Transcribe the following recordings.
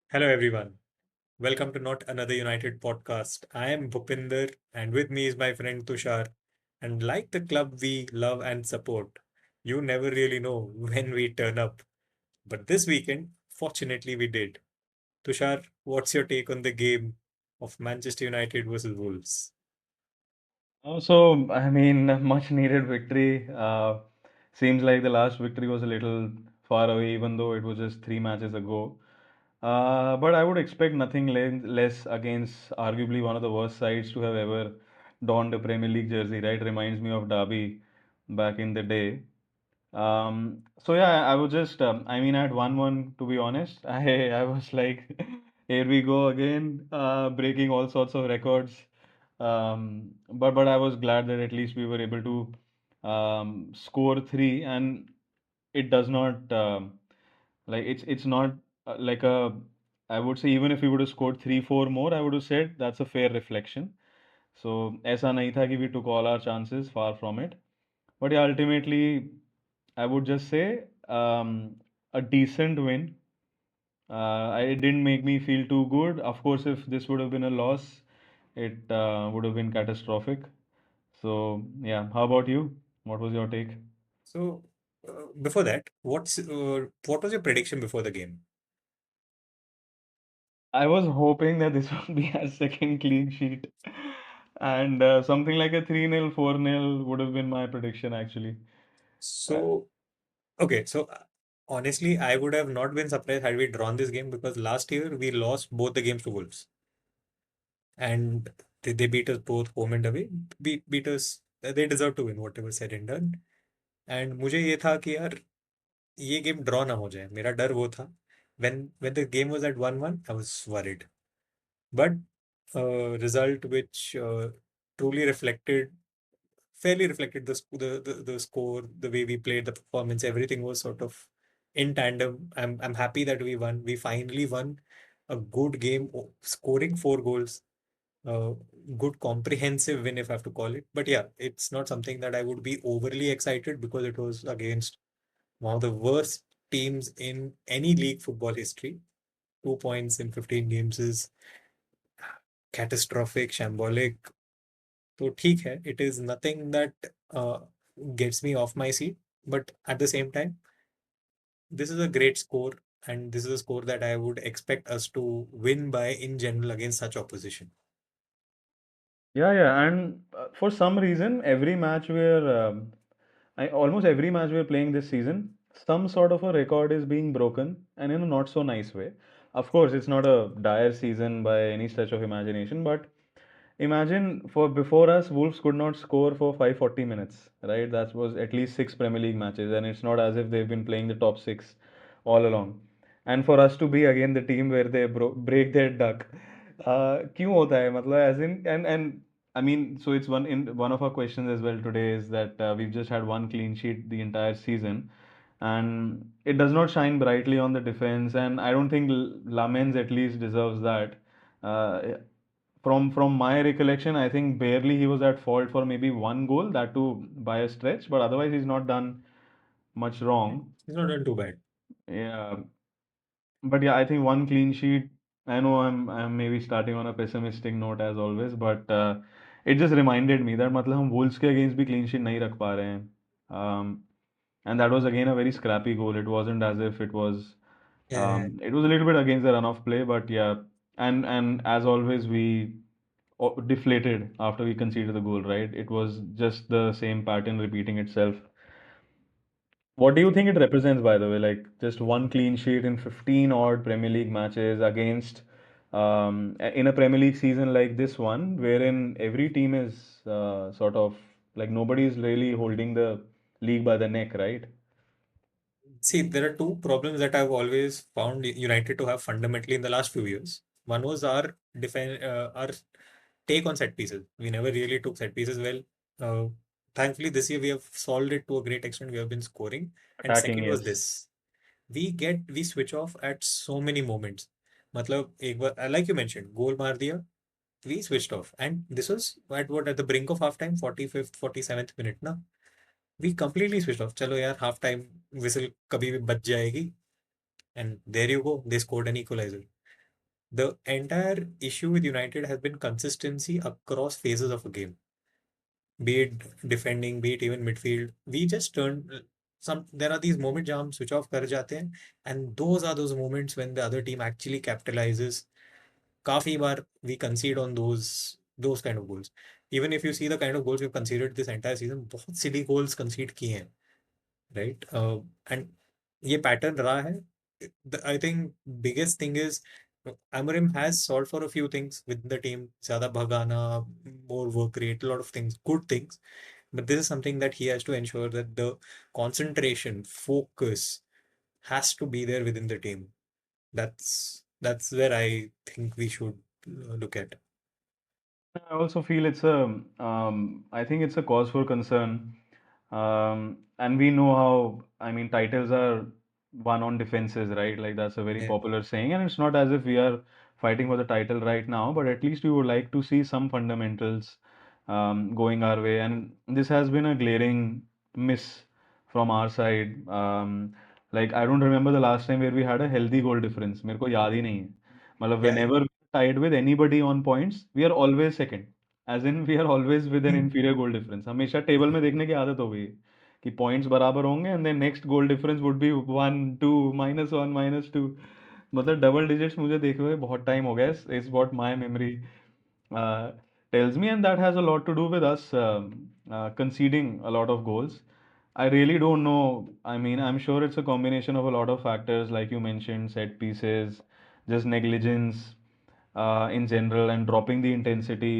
Hello, everyone. Welcome to Not Another United podcast. I am Bhupinder, and with me is my friend Tushar. And like the club we love and support, you never really know when we turn up. But this weekend, fortunately, we did. Tushar, what's your take on the game of Manchester United versus Wolves? Much needed victory. Seems like the last victory was a little far away, even though it was just 3 matches ago. But I would expect nothing less against arguably one of the worst sides to have ever donned a Premier League jersey, right? Reminds me of Derby back in the day. So yeah, I was just, I had 1-1 to be honest. I was like, here we go again, breaking all sorts of records. But I was glad that at least we were able to score three, and it does not it's not like a I would say even if we would have scored 3-4 more, I would have said that's a fair reflection. So ऐसा नहीं था कि we took all our chances, far from it. But yeah, ultimately, I would just say a decent win. It didn't make me feel too good. Of course, if this would have been a loss, it would have been catastrophic. So yeah, how about you? What was your take? So, before that, what was your prediction before the game? I was hoping that this would be a second clean sheet, and something like a 3-0, 4-0 would have been my prediction actually. Uh, So, okay, so honestly, I would have not been surprised had we drawn this game because last year we lost both the games to Wolves. And they beat us both home and away. Beat us. They deserve to win, whatever said and done. And मुझे ये था कि यार ये game draw ना हो जाए, मेरा डर वो था. When the game was at 1-1, I was worried. But result which truly reflected, fairly reflected the score, the way we played, the performance, everything was sort of in tandem. I'm happy that we won. We finally won a good game, scoring 4 goals, uh, good comprehensive win, if I have to call it. But yeah, it's not something that I would be overly excited because it was against one of the worst teams in any league football history. 2 points in 15 games is catastrophic, shambolic. So ठीक है, it is nothing that uh, gets me off my seat. But at the same time, this is a great score, and this is a score that I would expect us to win by in general against such opposition. Yeah, yeah, and for some reason, almost every match we're playing this season, some sort of a record is being broken, and in a not so nice way. Of course, it's not a dire season by any stretch of imagination, but imagine for before us, Wolves could not score for 540 minutes, right? That was at least six Premier League matches, and it's not as if they've been playing the top six all along. And for us to be again the team where they break their duck, क्यों होता है मतलब as in and I mean so it's one of our questions as well today is that we've just had one clean sheet the entire season, and it does not shine brightly on the defense, and I don't think Lamens at least deserves that. Uh, from my recollection, I think barely he was at fault for maybe one goal, that too by a stretch, but otherwise he's not done much wrong. It's not done too bad. Yeah, but yeah, I think one clean sheet. I know I'm maybe starting on a pessimistic note as always, but it just reminded me that मतलब हम Wolves के against भी clean sheet नहीं रख पा रहे हैं. Um, and that was again a very scrappy goal. It wasn't as if Yeah. it was a little bit against the run of play, but yeah, and as always we deflated after we conceded the goal, right? It was just the same pattern repeating itself. What do you think it represents, by the way? Like just one clean sheet in 15 odd Premier League matches against in a Premier League season like this one, wherein every team is sort of like nobody's really holding the league by the neck, right? See, there are two problems that I've always found United to have fundamentally in the last few years. One was our take on set pieces. We never really took set pieces well. Uh, Thankfully, this year we have solved it to a great extent. We have been scoring. And Attacking, second was yes. this: we switch off at so many moments. मतलब एक बार like you mentioned, goal मार दिया, we switched off, and this was at the brink of half time, 45th, 47th minute ना. We completely switched off. चलो यार, half time whistle कभी भी बज जाएगी, and there you go. They scored an equalizer. The entire issue with United has been consistency across phases of a game, be it defending, be it even midfield. We just turn some. There are these moments जहाँ हम switch off कर जाते हैं, and those are those moments when the other team actually capitalizes. काफी बार we concede on those kind of goals. Even if you see the kind of goals we've conceded this entire season, बहुत silly goals concede किए हैं, right? And ये pattern रहा है. I think biggest thing is Amorim has solved for a few things with the team. ज़्यादा भगाना, more work rate, a lot of things, good things. But this is something that he has to ensure that the concentration, focus has to be there within the team. That's where I think we should look at. I also feel I think it's a cause for concern. And we know how, I mean, titles are won on defenses, right? Like that's a very Yeah. popular saying. And it's not as if we are fighting for the title right now, but at least we would like to see some fundamentals going our way. And this has been a glaring miss from our side. Like I don't remember the last time where we had a healthy goal difference. मेरे को याद ही नहीं है. मतलब Yeah. whenever tied with anybody on points, we are always second. As in we are always with an inferior goal difference. हमेशा table में देखने की आदत हो गई है कि पॉइंट्स बराबर होंगे and then next goal difference would be 1 2 -1 -2. मतलब डबल डिजिट्स मुझे देखे हुए बहुत टाइम हो गया is what my memory tells me, and that has a lot to do with us conceding a lot of goals. I really don't know. I mean, I'm sure it's a combination of a lot of factors, like you mentioned, set pieces, just negligence in general, and dropping the intensity.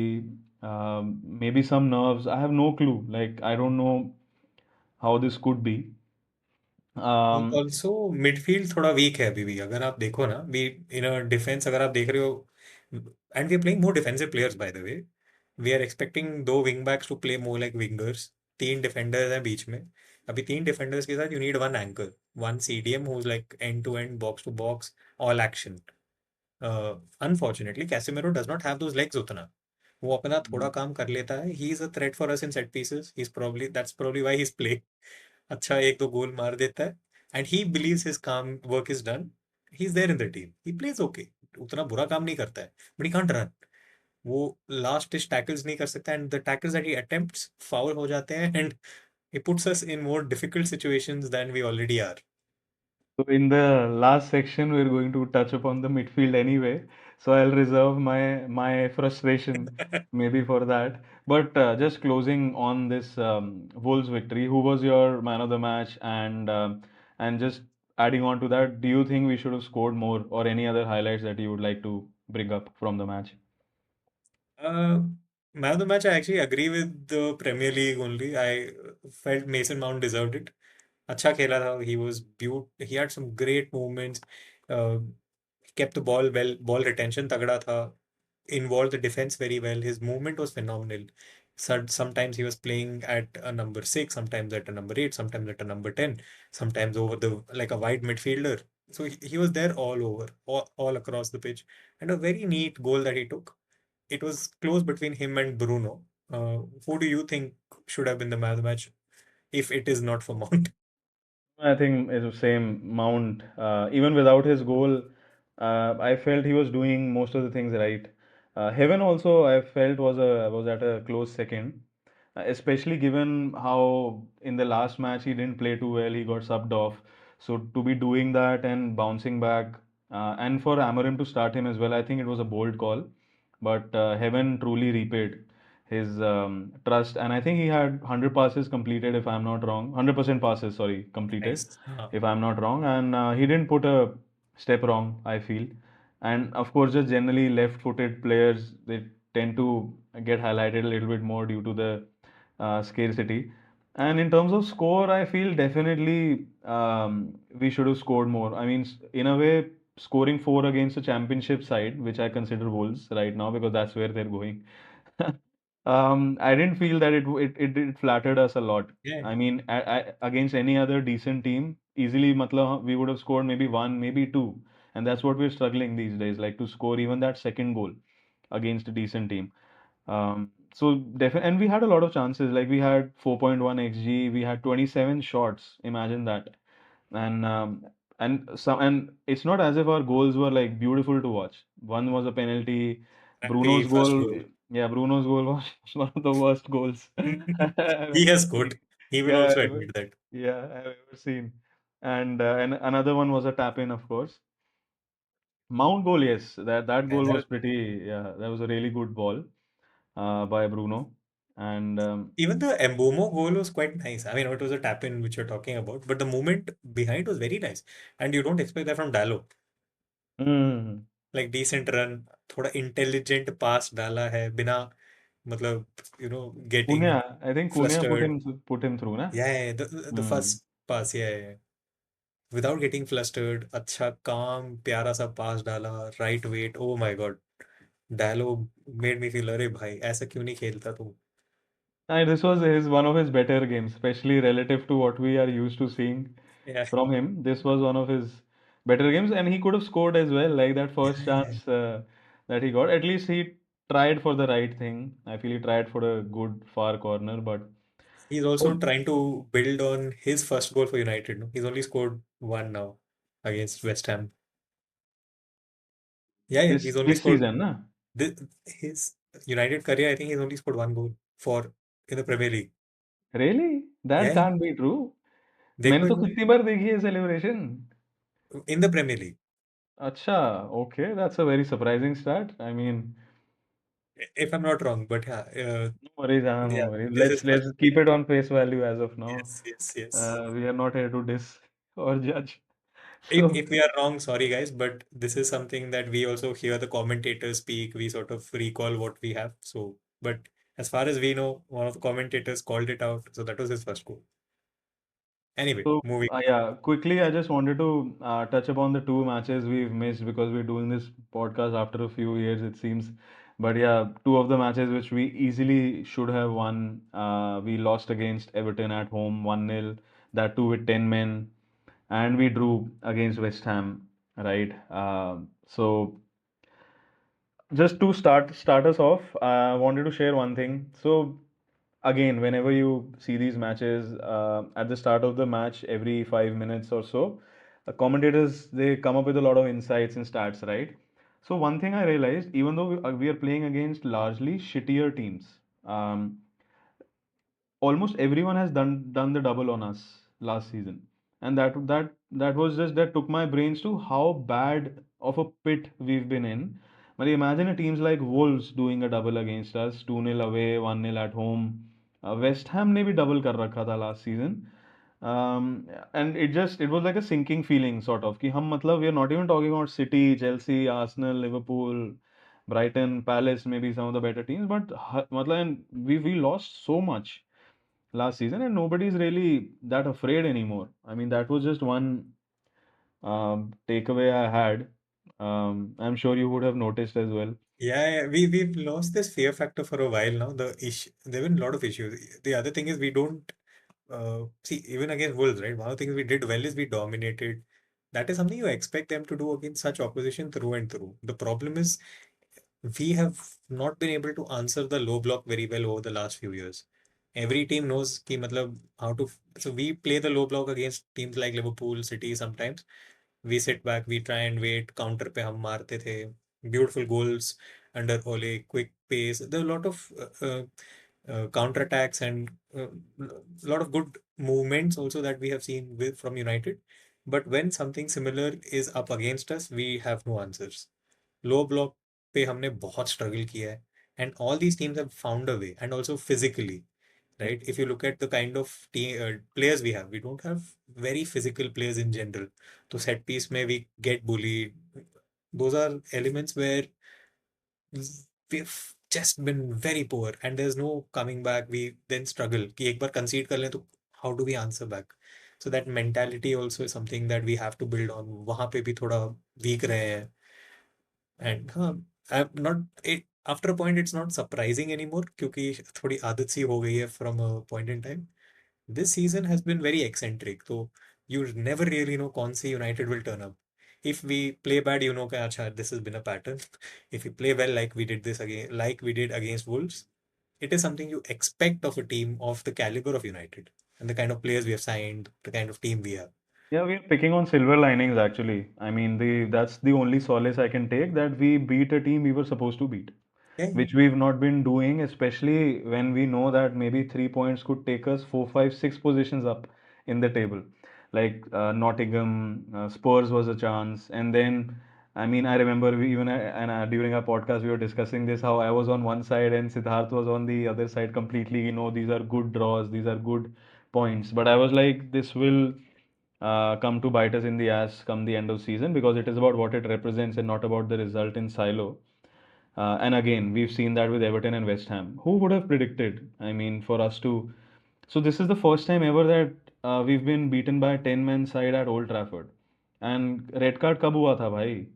Maybe some nerves. I have no clue. Like, I don't know how this could be. Um, also midfield थोड़ा week है अभी भी, अगर आप देखो ना we in a defence, अगर आप देख रहे हो, and we are playing more defensive players by the way. We are expecting दो wing backs to play more like wingers. तीन डिफेंडर्स हैं बीच में. अभी तीन डिफेंडर्स के साथ you need one anchor, one CDM who is like end to end, box to box, all action. Unfortunately Casemiro does not have those legs उतना. वो अपना थोड़ा काम कर लेता है. He is a threat for us in set pieces. He is probably, that's probably why he is playing. अच्छा एक दो गोल मार देता है एंड ही बिलीव्स हिज काम work is done. He is there in the team, he plays okay. उतना बुरा काम नहीं करता है, बट ही कांट रन. वो लास्ट स्टिच टैकल्स नहीं कर सकता, and the tackles that he attempts foul हो जाते हैं, एंड he puts us in more difficult situations than we already are. So in the last section, we're going to touch upon the midfield anyway. So I'll reserve my frustration maybe for that. But just closing on this Wolves victory, who was your man of the match? And just adding on to that, do you think we should have scored more, or any other highlights that you would like to bring up from the match? uh, Man of the match, I actually agree with the Premier League only. I felt Mason Mount deserved it. अच्छा खेला था. He was beautiful. He had some great movements. Uh, kept the ball well. Ball retention तगड़ा था. Involved the defense very well. His movement was phenomenal. Sometimes he was playing at a number six, sometimes at a number eight, sometimes at a number 10, sometimes over the like a wide midfielder. So he was there all over, all across the pitch, and a very neat goal that he took. It was close between him and Bruno. Who do you think should have been the man of the match if it is not for Mount? I think it's the same Mount. Even without his goal, I felt he was doing most of the things right. Heaven also I felt was at a close second, especially given how in the last match he didn't play too well. He got subbed off. So to be doing that and bouncing back, and for Amorim to start him as well, I think it was a bold call. But Heaven truly repaid his trust, and I think he had 100 passes completed, if I'm not wrong. 100% passes, sorry, completed, Nice. if I'm not wrong. And he didn't put a step wrong, I feel. And of course, just generally left-footed players, they tend to get highlighted a little bit more due to the scarcity. And in terms of score, I feel definitely we should have scored more. I mean, in a way, scoring four against a championship side, which I consider Wolves right now because that's where they're going. I didn't feel that it flattered us a lot. Yeah. I mean, against any other decent team, easily, matlab, we would have scored maybe one, maybe two, and that's what we're struggling these days, like to score even that second goal against a decent team. So definitely, and we had a lot of chances. Like we had 4.1 xg, we had 27 shots. Imagine that. And And it's not as if our goals were like beautiful to watch. One was a penalty. And the Bruno's first goal, goal. yeah, Bruno's goal was one of the worst goals I've He has ever scored. seen. He will Yeah, also admit that. yeah, I've ever seen. And another one was a tap in, of course. Mount goal, yes, that And goal there was pretty. Yeah, that was a really good ball by Bruno, and even the Embomo goal was quite nice. I mean, it was a tap in which you're talking about, but the movement behind was very nice. And you don't expect that from Dallo. mm, Like decent run, थोड़ा intelligent pass डाला है बिना मतलब getting Cunha, I think Cunha flustered. put him through, na? Yeah, yeah, the Mm. first pass, yeah, yeah. Without getting flustered, अच्छा calm प्यारा सा pass डाला, right weight. Oh my God, Dallo made me feel अरे भाई ऐसा क्यों नहीं खेलता तू? And this was his one of his better games, especially relative to what we are used to seeing Yeah, from him. This was one of his better games, and he could have scored as well, like that yeah, first yeah. chance that he got. At least he tried for the right thing. I feel he tried for a good far corner, but He's also oh, trying to build on his first goal for United. No? He's only scored one now against West Ham. Yeah, yeah, this he's only this scored season, na? his United career. I think he's only scored one goal for in the Premier League. Really? Yeah, That yeah. can't be true. देखो मैंने एक तो बार कितनी बार देखी है celebration. in the Premier League. अच्छा, okay, that's a very surprising stat. I mean, If I'm not wrong, but yeah, no worries, no yeah, worries. this is first. Let's keep it on face value as of now. Yes, yes, yes. We are not here to diss or judge. So, If we are wrong, sorry guys, but this is something that we also hear the commentators speak. We sort of recall what we have. So, but as far as we know, one of the commentators called it out. So that was his first goal. Anyway, so, moving. yeah, quickly, I just wanted to touch upon the two matches we've missed because we're doing this podcast after a few years, it seems. But yeah, two of the matches which we easily should have won. We lost against Everton at home 1-0, that too with 10 men, and we drew against West Ham, right? So just to start us off, I wanted to share one thing. So again, whenever you see these matches, at the start of the match, every 5 minutes or so, commentators they come up with a lot of insights and stats, right? So one thing I realized, even though we are playing against largely shittier teams, um, almost everyone has done the double on us last season, and that was just that took my brains to how bad of a pit we've been in. But imagine a teams like Wolves doing a double against us, 2-0 away, 1-0 at home. West Ham ने भी double कर रखा था last season. um, and it was like a sinking feeling sort of कि हम मतलब we are not even talking about City, Chelsea, Arsenal, Liverpool, Brighton, Palace, maybe some of the better teams, but मतलब and we lost so much last season, and nobody's really that afraid anymore. I mean, that was just one takeaway I had. I'm sure you would have noticed as well. Yeah, yeah, we've lost this fear factor for a while now. The issue, there have been a lot of issues. The other thing is we don't see even against Wolves, right? One of the things we did well is we dominated. That is something you expect them to do against such opposition through and through. The problem is we have not been able to answer the low block very well over the last few years. Every team knows ki matlab how to. So we play the low block against teams like Liverpool, City sometimes. We sit back, we try and wait. Counter पे हम मारते थे. Beautiful goals under Ole, quick pace. There are a lot of counter attacks and a lot of good movements also that we have seen from United. But when something similar is up against us, we have no answers. Low block पे हमने बहुत struggle किया है and all these teams have found a way and also physically right? If you look at the kind of players we have, we don't have very physical players in general. So set piece may we get bullied. Those are elements where we've just been very poor and there's no coming back. We then struggle कि एक बार concede कर लें तो how do we answer back? So that mentality also is something that we have to build on. वहाँ पे भी थोड़ा weak रहे हैं. And I'm not it, after a point it's not surprising anymore क्योंकि थोड़ी आदत सी हो गई है from a point in time. This season has been very eccentric. So you never really know कौन सी United will turn up. If we play bad, you know कि अच्छा this has been a pattern. If we play well like we did this again, like we did against Wolves, it is something you expect of a team of the caliber of United and the kind of players we have signed, the kind of team we have. Yeah, we're picking on silver linings actually. I mean, the that's the only solace I can take, that we beat a team we were supposed to beat, Yeah, which we've not been doing, especially when we know that maybe 3 points could take us four, five, six positions up in the table. Like Nottingham, Spurs was a chance, and then I mean, I remember we even during our podcast we were discussing this, how I was on one side and Siddharth was on the other side completely. You know, these are good draws, these are good points, but I was like, this will come to bite us in the ass come the end of season, because it is about what it represents and not about the result in silo. And again, we've seen that with Everton and West Ham. Who would have predicted? I mean, for us to. So, this is the first time ever that we've been beaten by a 10-man side at Old Trafford. And red card कब हुआ था भाई?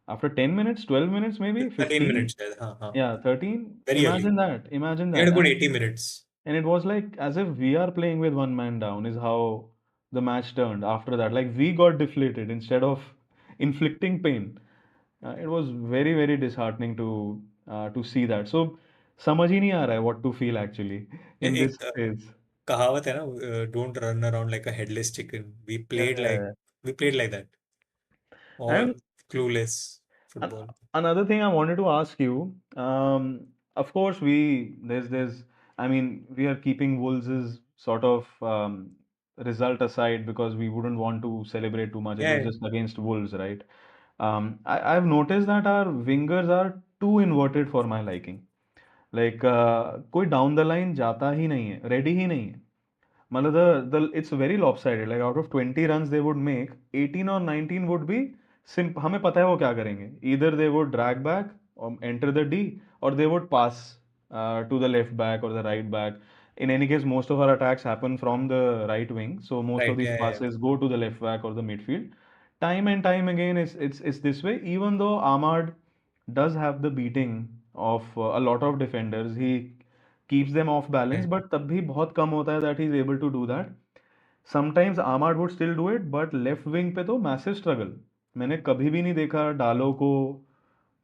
After 10 minutes, 12 minutes, maybe 13 15? minutes शायद, हाँ हाँ, Yeah, 13. very early. Imagine that. Imagine We had that. a good 80 minutes. And it was like as if we are playing with one man down, is how the match turned after that. Like we got deflated instead of inflicting pain. It was very, very disheartening to see that. So समझ ही नहीं आ रहा है what to feel actually in एक this phase. कहावत है ना, don't run around like a headless chicken. Yeah, yeah, yeah. We played like that, और And clueless An- football. another thing I wanted to ask you, of course, I mean, we are keeping Wolves' sort of result aside because we wouldn't want to celebrate too much. It was Yeah, just against Wolves, right? I've noticed that our wingers are too inverted for my liking. Like, कोई down the line जाता ही नहीं है, ready ही नहीं है. मतलब the it's very lopsided. Like out of 20 runs they would make, 18 or 19 would be simple. हमें पता है वो क्या करेंगे. Either they would drag back or enter the D, or they would pass to the left back or the right back. In any case, most of our attacks happen from the right wing, so most of right, these या passes go to the left back or the midfield. Time and time again, it's this way. Even though Ahmad does have the beating of a lot of defenders, he keeps them off balance, but तब भी बहुत कम होता है that he is able to do that. Sometimes Ahmad would still do it, but left wing पे तो massive struggle. मैंने कभी भी नहीं देखा डालो को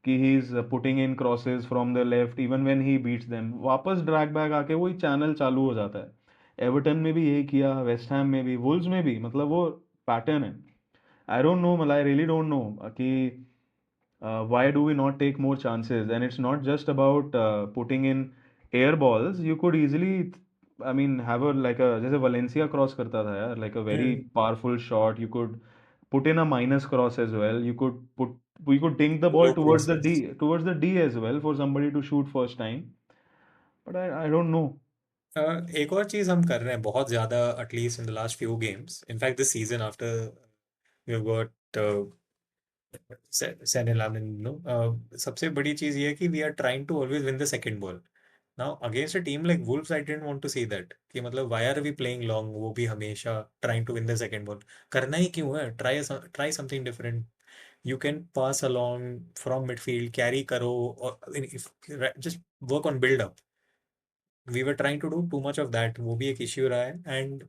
कि he is putting in crosses from the left even when he beats them. वापस drag back आके वही channel चालू हो जाता है. एवर्टन में भी यही किया, वेस्ट हैम में भी, वुल्स में भी, मतलब वो पैटर्न है. आई डोंट नो, मतलब आई रियली डोंट नो कि why do we not take more chances? And it's not just about putting in air balls. You could easily, I mean, have a like a जैसे Valencia cross करता था यार, like a very powerful shot. You could put in a minus cross as well. We could dink the ball low crosses. towards the D as well for somebody to shoot first time. But I don't know. एक और चीज हम कर रहे हैं बहुत ज्यादा, at least in the last few games, in fact this season after we have got same eleven, no, सबसे बड़ी चीज ये है कि we are trying to always win the second ball. Now against a team like Wolves I didn't want to see that, कि मतलब why are we playing long, वो भी हमेशा trying to win the second ball. करना ही क्यों है? Try something different. You can pass along from midfield, carry करो, और just work on build up. We were trying to do too much of that, वो भी एक इश्यू रहा है. And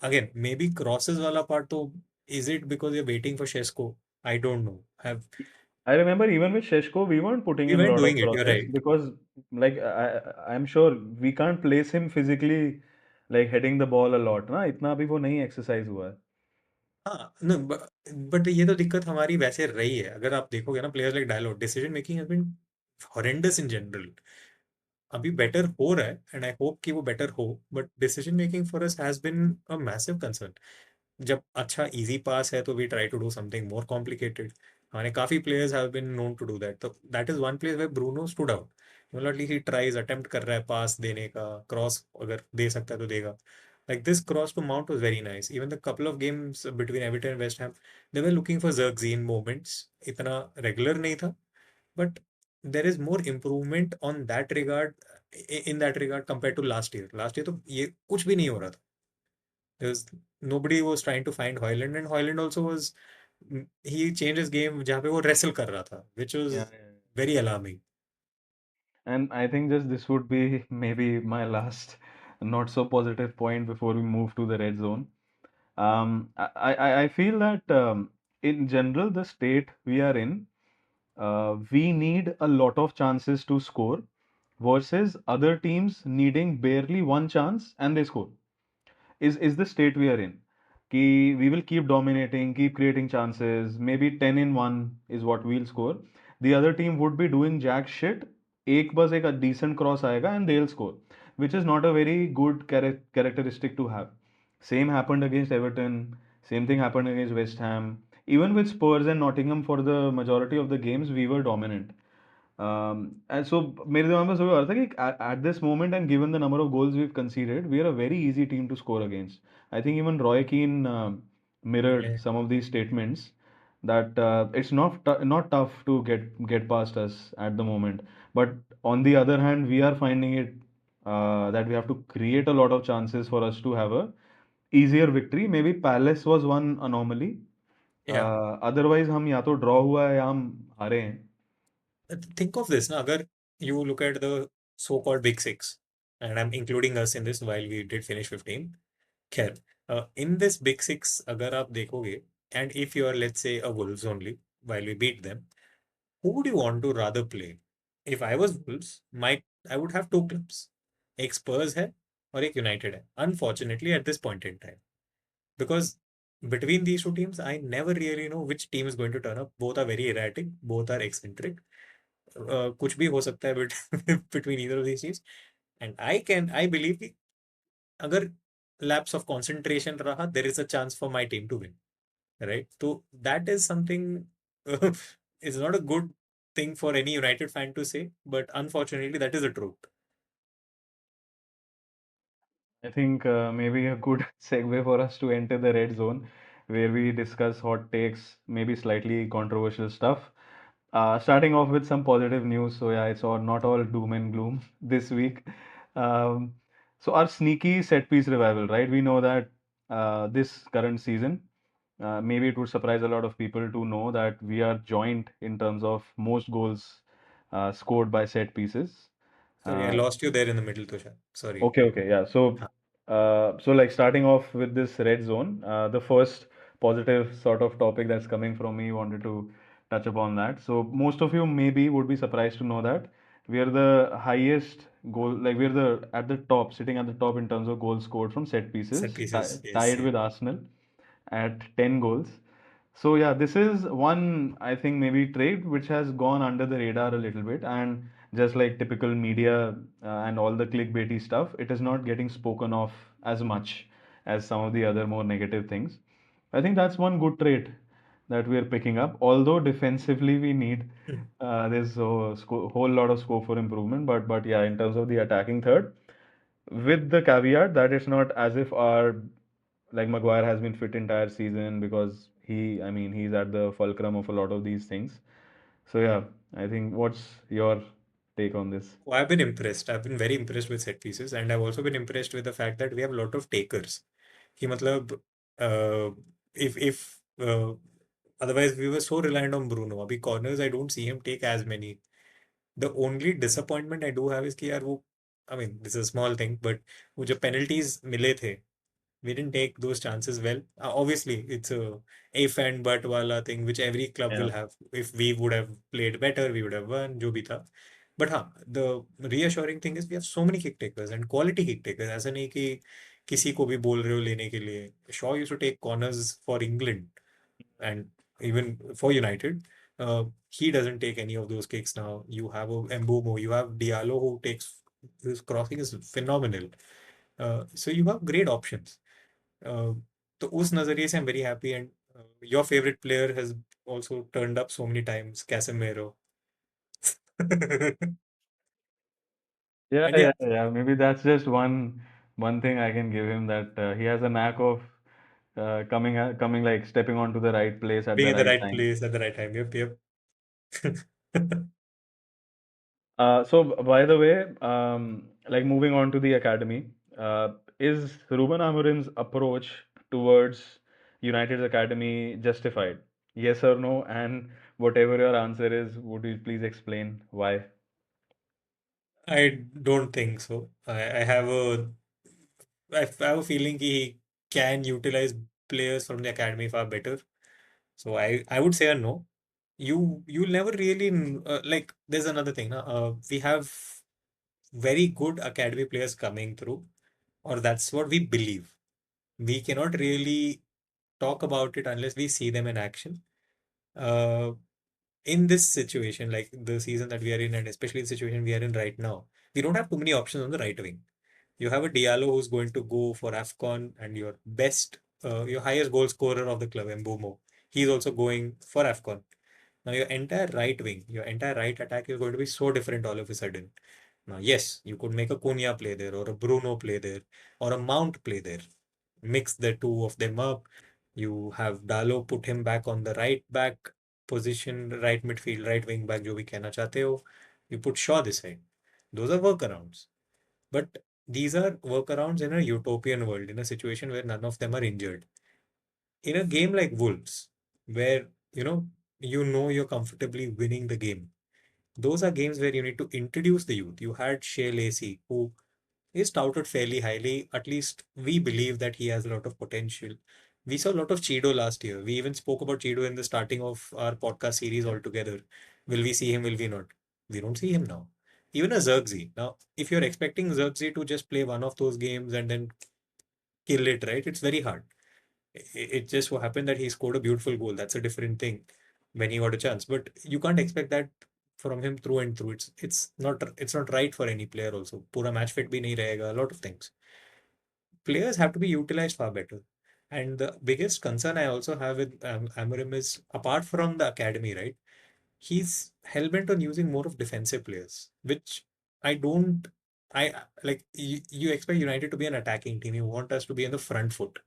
again maybe crosses वाला पार्ट तो, is it because you waiting for Sesko? I don't know. Have I remember even with Sheshko, we weren't putting we in a were lot of doing it, you crosses right. because, like, I'm sure we can't place him physically, like heading the ball a lot. ना इतना अभी वो नहीं exercise हुआ है. हाँ, no, but ये तो दिक्कत हमारी वैसे रही है. अगर आप देखोगे ना, players like Diallo, decision making has been horrendous in general. अभी बेटर हो रहा है एंड आई होप कि वो बेटर हो, but decision making for us has been a massive concern. जब अच्छा इजी पास है तो we try to do something more complicated. हमारे काफी players have been known to do that, तो that is one place where Bruno stood out. मतलब at least he tries, attempt कर रहा है पास देने का, क्रॉस अगर दे सकता है तो देगा. Like this cross to Mount was very nice. Even the couple of games between Everton and West Ham, they were looking for Zirkzee moments. इतना regular नहीं था, but there is more improvement on that regard, in that regard compared to last year. Last year तो ये कुछ भी नहीं हो रहा था. There was nobody was trying to find Hoyland, and Hoyland also was, he changed his game जहाँ पे वो wrestle कर रहा था, which Yeah, was yeah, yeah. very alarming. And I think just this would be maybe my last not so positive point before we move to the red zone. I feel that in general, the state we are in, we need a lot of chances to score versus other teams needing barely one chance and they score. Is the state we are in. कि we will keep dominating, keep creating chances. Maybe 10 in 1 is what we'll score. The other team would be doing jack shit. एक बस एक decent cross आएगा and they'll score, which is not a very good characteristic to have. Same happened against Everton. Same thing happened against West Ham. Even with Spurs and Nottingham, for the majority of the games, we were dominant. And so मेरे दिमाग में सुबह आ रहा था कि at this moment and given the number of goals we've conceded, we are a very easy team to score against. I think even Roy Keane mirrored Yeah. some of these statements that it's not tough to get past us at the moment. But on the other hand, we are finding it that we have to create a lot of chances for us to have a easier victory. Maybe Palace was one anomaly. Yeah. Otherwise हम या तो draw हुआ है या हम हारे हैं. Think of this, na, agar you look at the so-called Big Six, and I'm including us in this while we did finish 15. खैर, in this Big Six, अगर आप देखोगे, and if you are, let's say, a Wolves only, while we beat them, who would you want to rather play? If I was Wolves, I would have two clubs. एक Spurs है और एक United है. Unfortunately, at this point in time, because between these two teams, I never really know which team is going to turn up. Both are very erratic, both are eccentric. कुछ भी हो सकता है between either of these teams. And I believe कि अगर lapse of concentration रहा, there is a chance for my team to win, right? So that is something is not a good thing for any United fan to say, but unfortunately that is the truth. I think maybe a good segue for us to enter the red zone where we discuss hot takes, maybe slightly controversial stuff. Starting off with some positive news. So, yeah, it's all not all doom and gloom this week. Um, so, our sneaky set piece revival, right? We know that this current season, maybe it would surprise a lot of people to know that we are joint in terms of most goals scored by set pieces. Sorry, I Uh, lost you there in the middle, Tushar. Sorry. Okay, okay, yeah. So, हाँ, like starting off with this red zone, the first positive sort of topic that's coming from me, wanted to touch upon that. So, most of you maybe would be surprised to know that we are the highest goal, like we're the at the top, sitting at the top in terms of goals scored from set set pieces, pieces. Yes, tied yeah. with Arsenal at 10 goals. So yeah, this is one I think maybe trait which has gone under the radar a little bit, and just like typical media and all the clickbaity stuff, it is not getting spoken of as much as some of the other more negative things. I think that's one good trait that we are picking up. Although defensively we need Hmm. there's a whole lot of scope for improvement, but yeah, in terms of the attacking third, with the caveat that it's not as if our like Maguire has been fit entire season because I mean, he's at the fulcrum of a lot of these things. So yeah, I think what's your take on this? Oh, I've been impressed. I've been very impressed with set pieces, and I've also been impressed with the fact that we have a lot of takers. कि मतलब if otherwise we were so reliant on Bruno. अभी corners I don't see him take as many. The only disappointment I do have is कि यार वो I mean this is a small thing, but वो जो penalties मिले थे, we didn't take those chances well. Obviously, it's a if and but wala thing which every club Yeah. will have. If we would have played better, we would have won. जो भी था. But हाँ, the reassuring thing is we have so many kick takers and quality kick takers. ऐसा नहीं कि किसी को भी बोल रहे हो लेने के लिए. Shaw used to take corners for England and even for United. He doesn't take any of those kicks now. You have a Mbumo, you have Diallo who takes his crossing is phenomenal. So you have great options. Uh, तो उस नजरिए से I'm very happy and your favorite player has also turned up so many times, Casemiro. Yeah, And yeah, yeah, yeah. Maybe that's just one thing I can give him, that he has a knack of coming like stepping onto the right place at being the in the right right time. place at the right time. Yep, yep. By the way, like moving on to the academy, is Ruben Amorim's approach towards United's academy justified? Yes or no? And whatever your answer is, would you please explain why? I don't think so. I have a feeling he can utilize players from the academy far better. So I would say a no. You'll never really like. There's another thing. We have very good academy players coming through, or that's what we believe. We cannot really. talk about it unless we see them in action. Uh, in this situation, like the season that we are in, and especially the situation we are in right now, we don't have too many options on the right wing. You have a Diallo who's going to go for AFCON, and your highest goal scorer of the club, Mbumo, he's also going for AFCON. Now, your entire right wing, your entire right attack is going to be so different all of a sudden. Now, yes, you could make a Cunha play there, or a Bruno play there, or a Mount play there. Mix the two of them up. You have Dalo, put him back on the right back position, right midfield, right wing back, जो भी कहना चाहते हो. You put Shaw this side. Those are workarounds. But these are workarounds in a utopian world, in a situation where none of them are injured. In a game like Wolves, where you know you're comfortably winning the game, those are games where you need to introduce the youth. You had Shea Lacey, who is touted fairly highly. At least we believe that he has a lot of potential. We saw a lot of Cheeto last year. We even spoke about Cheeto in the starting of our podcast series altogether. Will we see him? Will we not? We don't see him now. Even a Zirkzee. Now, if you're expecting Zirkzee to just play one of those games and then kill it, right? It's very hard. It just so happened that he scored a beautiful goal. That's a different thing when he got a chance. But you can't expect that from him through and through. It's not right for any player also. Pura match fit bhi nahi rahega. A lot of things. Players have to be utilized far better. And the biggest concern I also have with Amorim is, apart from the academy, right? He's hell-bent on using more of defensive players, which I don't. I like. You expect United to be an attacking team. You want us to be in the front foot.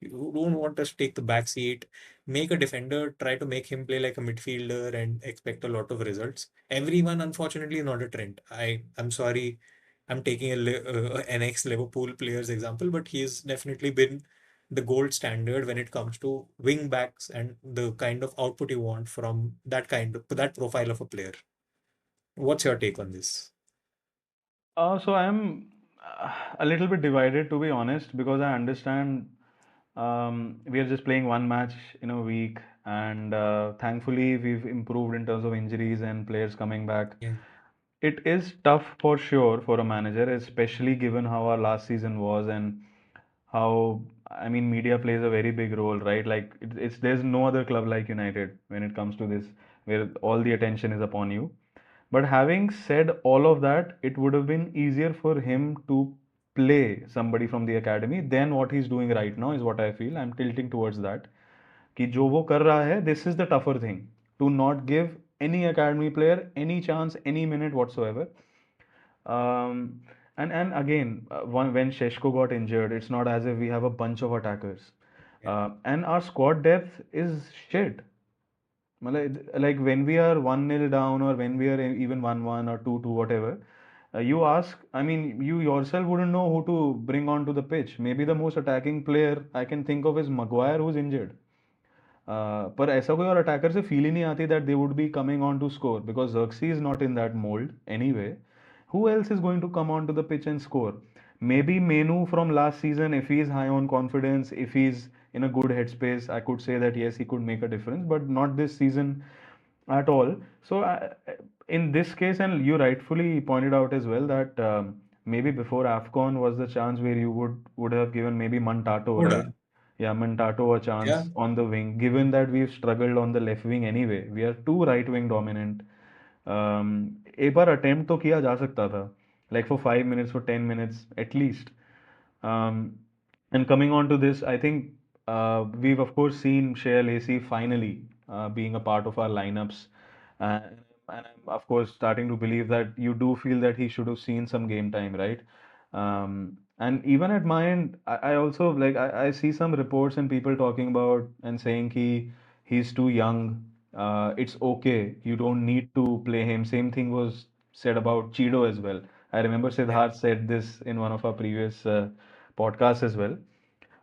You don't want us to take the back seat, make a defender, try to make him play like a midfielder and expect a lot of results. Everyone, unfortunately, is not a trend. I'm sorry, I'm taking an ex-Liverpool player's example, but he's definitely been the gold standard when it comes to wing backs and the kind of output you want from that profile of a player. What's your take on this? So I'm a little bit divided, to be honest, because I understand we are just playing one match in a week, and thankfully we've improved in terms of injuries and players coming back. Yeah, It is tough for sure for a manager, especially given how our last season was and how, I mean, media plays a very big role, right? Like it's there's no other club like United when it comes to this, where all the attention is upon you. But having said all of that, it would have been easier for him to play somebody from the academy than what he's doing right now, is what I feel. I'm tilting towards that. कि जो वो कर रहा है, this is the tougher thing. To not give any academy player any chance, any minute whatsoever. Um, and again, when Sheshko got injured, it's not as if we have a bunch of attackers. yeah, And our squad depth is shit. Like when we are 1-0 down, or when we are even 1-1 or 2-2, whatever, you ask, I mean, you yourself wouldn't know who to bring onto the pitch. Maybe the most attacking player I can think of is Maguire, who's injured. पर ऐसा कोई और attacker से feel ही नहीं आती that they would be coming on to score because Xerxes is not in that mold anyway. Who else is going to come onto the pitch and score? Maybe Menu from last season, if he's high on confidence, if he's in a good headspace, I could say that yes, he could make a difference, but not this season at all. So in this case, and you rightfully pointed out as well that maybe before AFCON was the chance where you would have given maybe Mantato, right? Huda. Yeah, Mantato a Yeah, chance on the wing. Given that we've struggled on the left wing anyway, we are too right wing dominant. एक बार attempt तो किया जा सकता था, like for 5 minutes, for 10 minutes at least. Um, and coming on to this, I think we've of course seen Shea Lacey finally being a part of our lineups, and I'm of course starting to believe that you do feel that he should have seen some game time, right? And even at my end, I also like I see some reports and people talking about and saying he's too young. It's okay. You don't need to play him. Same thing was said about Cheeto as well. I remember yeah, Siddharth said this in one of our previous podcasts as well.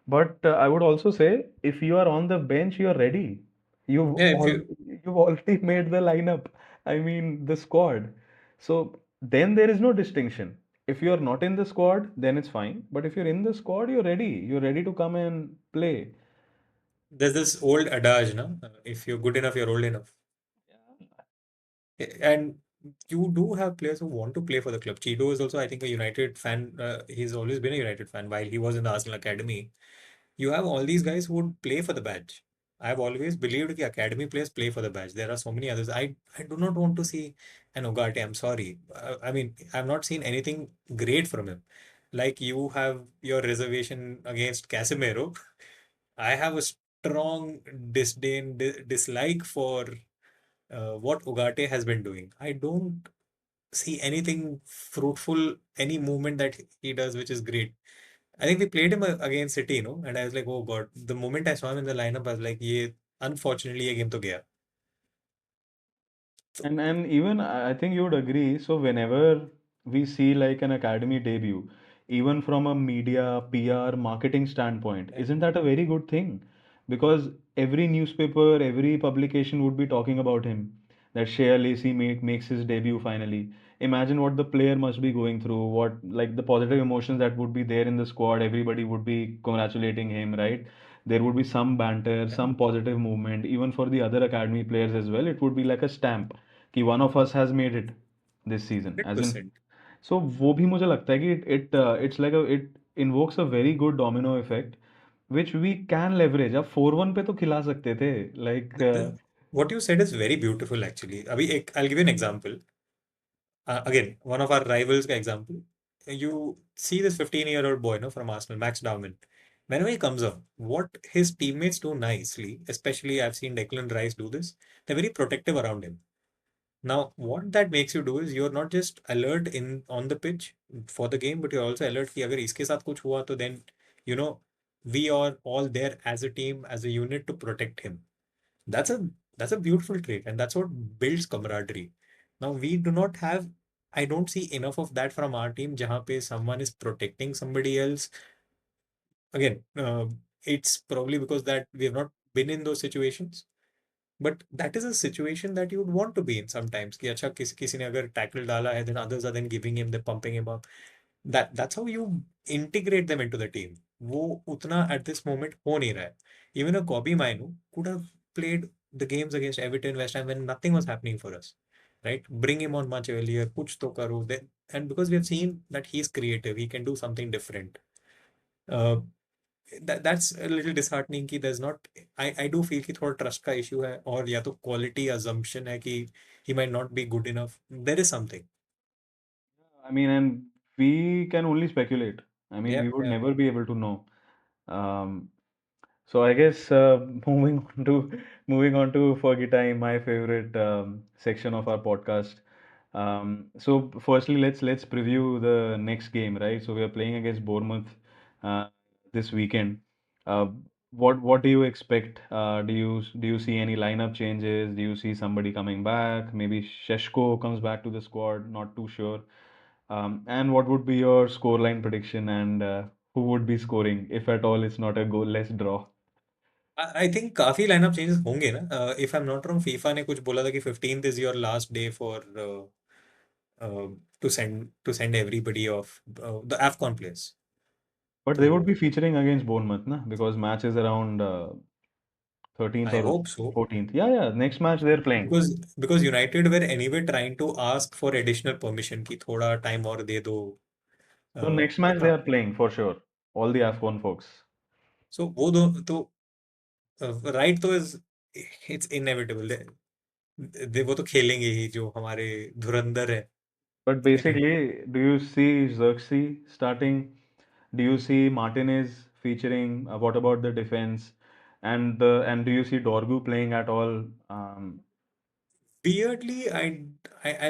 But I would also say if you are on the bench, you're ready. You've yeah. If all you you've already made the lineup. I mean the squad. So then there is no distinction. If you're not in the squad, then it's fine. But if you're in the squad, you're ready. You're ready to come and play. There's this old adage, no? If you're good enough, you're old enough. And you do have players who want to play for the club. Cheeto is also, I think, a United fan. He's always been a United fan while he was in the Arsenal academy. you have all these guys who would play for the badge. I've always believed that academy players play for the badge. There are so many others. I do not want to see an Ogate. I'm sorry. I mean, I've not seen anything great from him. Like you have your reservation against Casemiro. I have a strong dislike for what Ogate has been doing. I don't see anything fruitful, any movement that he does, which is great. I think we played him against City, you know, and I was like, oh God. The moment I saw him in the lineup, I was like, ये unfortunately ये game तो गया. So, And even I think you would agree. So whenever we see like an academy debut, even from a media, PR, marketing standpoint, yeah, isn't that a very good thing? Because every newspaper, every publication would be talking about him. That Shea Lacey makes his debut finally. Imagine what the player must be going through, what like the positive emotions that would be there in the squad. Everybody would be congratulating him, right? There would be some banter, yeah, some positive movement. Even for the other academy players as well, it would be like a stamp कि one of us has made it this season as in 100%. so वो भी मुझे लगता है कि it's like a it invokes a very good domino effect which we can leverage अब 4-1 पे तो खिला सकते थे like What you said is very beautiful actually. अभी एक I'll give you an example. Again, one of our rivals का example. You see this 15-year-old boy, no, from Arsenal, Max Darwin. Whenever he comes up, what his teammates do nicely, especially I've seen Declan Rice do this, they're very protective around him. Now, what that makes you do is you're not just alert in on the pitch for the game, but you're also alert कि अगर इसके साथ कुछ हुआ तो then you know we are all there as a team, as a unit to protect him. That's a that's a beautiful trait, and that's what builds camaraderie. Now we do not have. I don't see enough of that from our team. जहाँ पे someone is protecting somebody else. Again, it's probably because that we have not been in those situations. But that is a situation that you would want to be in sometimes. कि अच्छा किसी ने अगर tackle डाला है, then others are then giving him, they're pumping him up. That's how you integrate them into the team. वो उतना at this moment हो नहीं रहा है. Even a Kobe Mainu could have played the games against Everton West Ham when nothing was happening for us, right? Bring him on much earlier. कुछ तो करो. And because we have seen that he's creative, he can do something different. Uh, that's a little disheartening कि there's not. I do feel कि थोड़ा trust का issue है और या तो quality assumption है कि he might not be good enough. There is something. I mean and we can only speculate I mean Yeah, we would yeah. never be able to know um, so I guess moving on to Fergie time, my favorite section of our podcast. So firstly, let's preview the next game, right? So we are playing against Bournemouth uh, this weekend. Uh, what do you expect? Do you see any lineup changes? Do you see somebody coming back? Maybe Sheshko comes back to the squad. Not too sure. And what would be your scoreline prediction and who would be scoring if at all it's not a goalless draw? I think काफी lineup changes होंगे ना. If I am not wrong FIFA ने कुछ बोला था कि 15th is your last day for to send everybody of the AFCON players. But they would तो be featuring against Bournemouth, na? Because match is around 13th I or hope so 14th. Yeah, yeah. Next match they're playing. because United were anyway trying to ask for additional permission कि थोड़ा time और दे दो. So next तो match they हाँ, are playing for sure. All the AFCON folks. सो वो दो तो right तो इज इट्स इनएविटेबल. वो तो खेलेंगे ही जो हमारे धुरंधर है. But basically, do you see Xerxes starting? Do you see Martinez featuring? What about the defense? And do you see Dorgu playing at all? Weirdly, I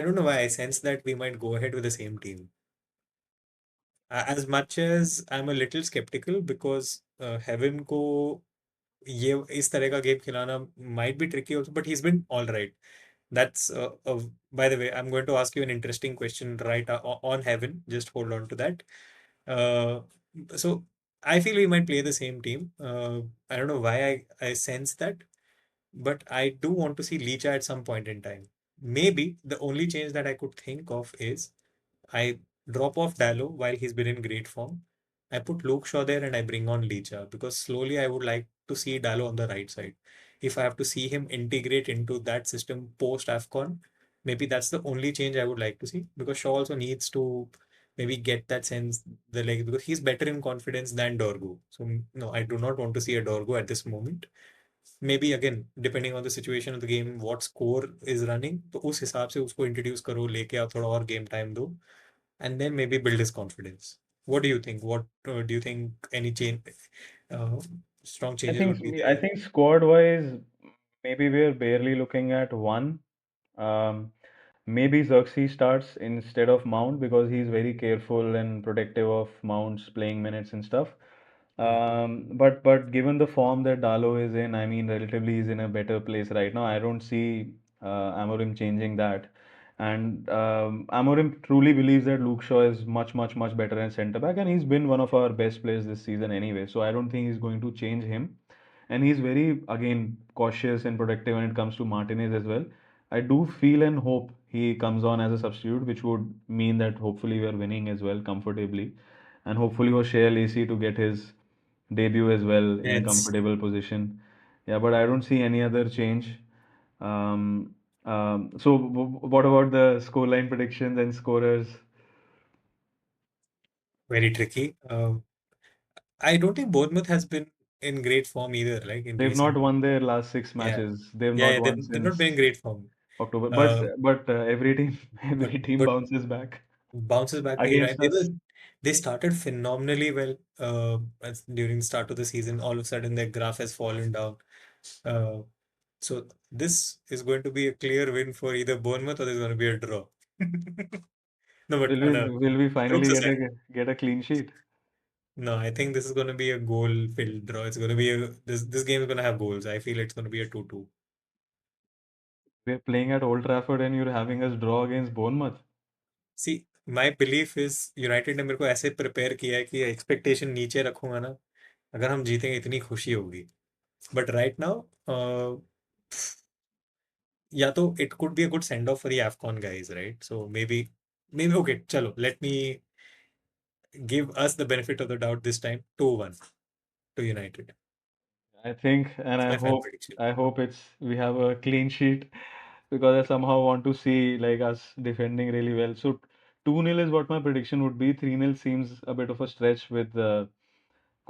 don't know why I sense that we might go ahead with the same team. As much as I'm a little skeptical because Heaven को ये इस तरह का game खिलाना might be tricky also, but he's been all right. That's by the way, I'm going to ask you an interesting question right on Heaven. Just hold on to that. Uh, so I feel we might play the same team. I don't know why I sense that, but I do want to see Licha at some point in time. Maybe the only change that I could think of is I drop off Dallo while he's been in great form. I put Luke Shaw there and I bring on Licha because slowly I would like to see Dallo on the right side. If I have to see him integrate into that system post AFCON, maybe that's the only change I would like to see because Shaw also needs to maybe get that sense the like because he's better in confidence than Dorgu. So no, I do not want to see a Dorgu at this moment. Maybe again depending on the situation of the game, what score is running, तो उस हिसाब से उसको introduce करो, लेके आओ, थोड़ा और game time दो, and then maybe build his confidence. What do you think? What do you think any change, uh, strong I changes think would be I there? think squad wise, maybe we're barely looking at one. Um, Maybe Xerxes starts instead of Mount because he's very careful and protective of Mount's playing minutes and stuff. Hmm. But given the form that Dalo is in, I mean, relatively he's in a better place right now. I don't see Amorim changing that. And Amorim truly believes that Luke Shaw is much better in centre back, and he's been one of our best players this season anyway. So I don't think he's going to change him. And he's very, again, cautious and protective when it comes to Martinez as well. I do feel and hope he comes on as a substitute, which would mean that hopefully we are winning as well comfortably. And hopefully for Shea Lacey to get his debut as well in a It's comfortable position. Yeah, but I don't see any other change. Um, what about the scoreline predictions and scorers? very tricky. I don't think Bournemouth has been in great form either, like in They've not recent. won their last six Yeah, matches. They've yeah, not yeah, won they've not been in since great form. October. Uh, But every team but every team but bounces back bounces back very right. against us. They started phenomenally well during the start of the season. All of a sudden, their graph has fallen down. Uh, so this is going to be a clear win for either Bournemouth or there's going to be a draw. No, but on a Will we jokes finally aside, get a clean sheet? no, I think this is going to be a goal-filled draw. It's going to be this game is going to have goals. I feel it's going to be a 2-2. We're playing at Old Trafford and you're having us draw against Bournemouth. See my belief is United ने मेरे को ऐसे prepare किया है कि expectation नीचे रखूंगा ना, अगर हम जीतेंगे इतनी खुशी होगी. बट राइट नाउ या तो it could be a good send off for the AFCON guys, right? So maybe okay, चलो let me give us the benefit of the doubt this time. 2-1 to United. I think, and That's my fan prediction. I hope it's we have a clean sheet because I somehow want to see like us defending really well. So 2-0 is what my prediction would be. 3-0 seems a bit of a stretch with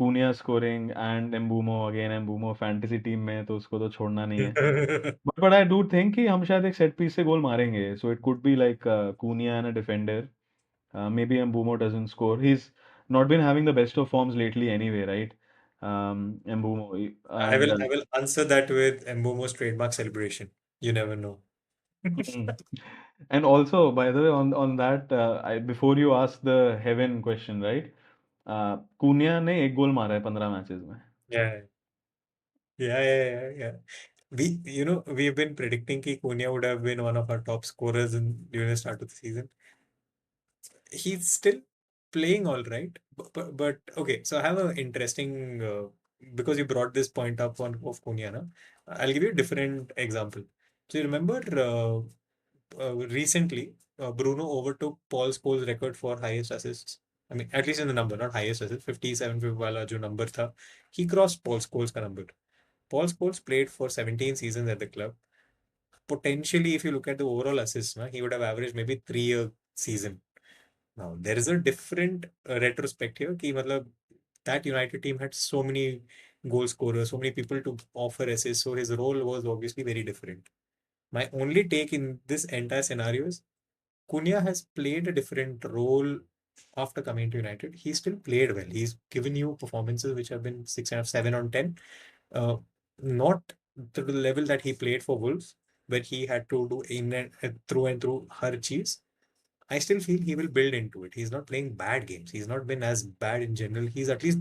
Cunha scoring and Mbumo again. Mbumo fantasy team में तो उसको तो छोड़ना नहीं है. But I do think कि हम शायद एक set piece से गोल मारेंगे. So it could be like Cunha and a defender. Maybe Mbumo doesn't score. He's not been having the best of forms lately anyway, right? Mbumo I and will I will answer that with Mbomo's trademark celebration. You never know. mm. And also, by the way, on that, before you ask the heaven question, right? Cunha ने एक गोल मारा है 15 matches में. Yeah, yeah. We've been predicting कि Cunha would have been one of our top scorers during the start of the season. He's still playing all right, but okay. So I have an interesting because you brought this point up on of Cunha, na? I'll give you a different example. So you remember recently Bruno overtook Paul Scholes' record for highest assists. I mean, at least in the number, not highest assists. 57 वाला जो number था, he crossed Paul Scholes' का number. Paul Scholes played for 17 seasons at the club. Potentially, if you look at the overall assists, na, he would have averaged maybe 3 a season. Now, there is a different retrospect here. Ki, matlab, that United team had so many goal scorers, so many people to offer assists. So his role was obviously very different. My only take in this entire scenario is Cunha has played a different role after coming to United. He still played well. He's given you performances which have been 6.5, 7 on 10. Uh, Not to the level that he played for Wolves, where he had to do and through her cheese. I still feel he will build into it. He's not playing bad games. He's not been as bad in general. He's at least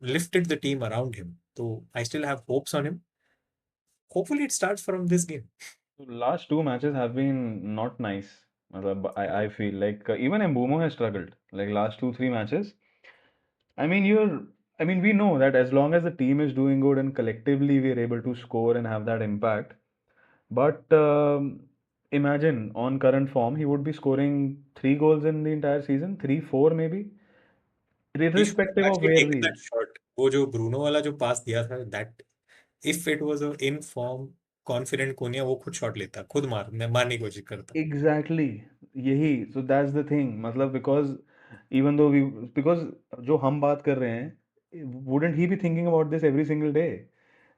lifted the team around him. So I still have hopes on him. Hopefully, it starts from this game. Last two matches have been not nice. मतलब I feel like even Mbumo has struggled. Like last two three matches. I mean we know that as long as the team is doing good and collectively we're able to score and have that impact. But imagine on current form, he would be scoring 3 goals in the entire season, 3, 4 maybe, He should have irrespective of actually where taken we. that shot. वो जो Bruno वाला जो पास दिया था, that if it was a in form, confident कोनिया वो खुद shot लेता, खुद मारने की कोशिश करता। एग्जैक्टली यही, सो दैट्स द थिंग, मतलब because even though we, because जो हम बात कर रहे हैं, wouldn't he be thinking about this every single day,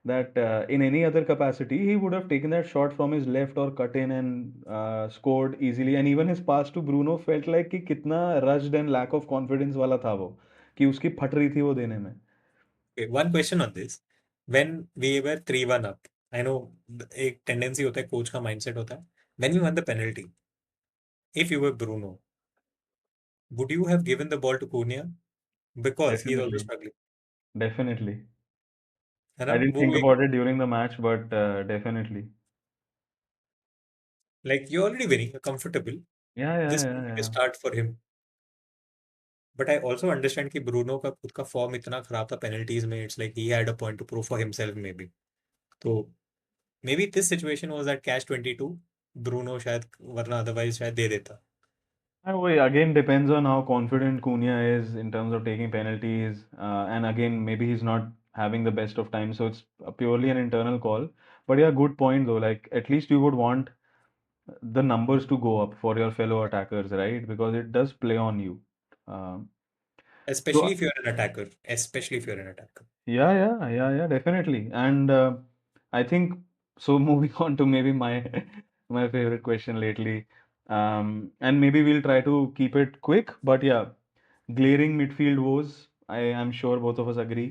that in any other capacity he would have taken that shot from his left or cut in and scored easily, and even his pass to Bruno felt like कि कितना rushed and lack of confidence वाला था वो, कि उसकी फट रही थी वो देने में. Okay, one question on this. When we were 3-1 up, I know एक टेंडेंसी होता है, कोच का माइंडसेट होता है. When we won the penalty, if you were Bruno, would you have given the ball to Cunha? Because he is also Definitely, struggling. definitely. है ना I didn't वो think एक, about it during the match, but definitely. like you're already winning, you're comfortable. Yeah, yeah, This yeah, could be a yeah. start for him. But I also understand कि Bruno का खुद का form इतना खराब था penalties में. It's like he had a point to prove for himself maybe. तो maybe this situation was that catch 22. Bruno शायद, वरना अदरवाइज शायद दे देता. Again depends on how confident Cunha is in terms of taking penalties, and again maybe he's not having the best of times, so it's purely an internal call. But yeah, good point though. Like at least you would want the numbers to go up for your fellow attackers, right? Because it does play on you. Um, Especially so if you're an attacker. Especially if you're an attacker. yeah, yeah, yeah, yeah, definitely. And I think so. Moving on to maybe my my favorite question lately, and maybe we'll try to keep it quick. But yeah, glaring midfield woes. I am sure both of us agree,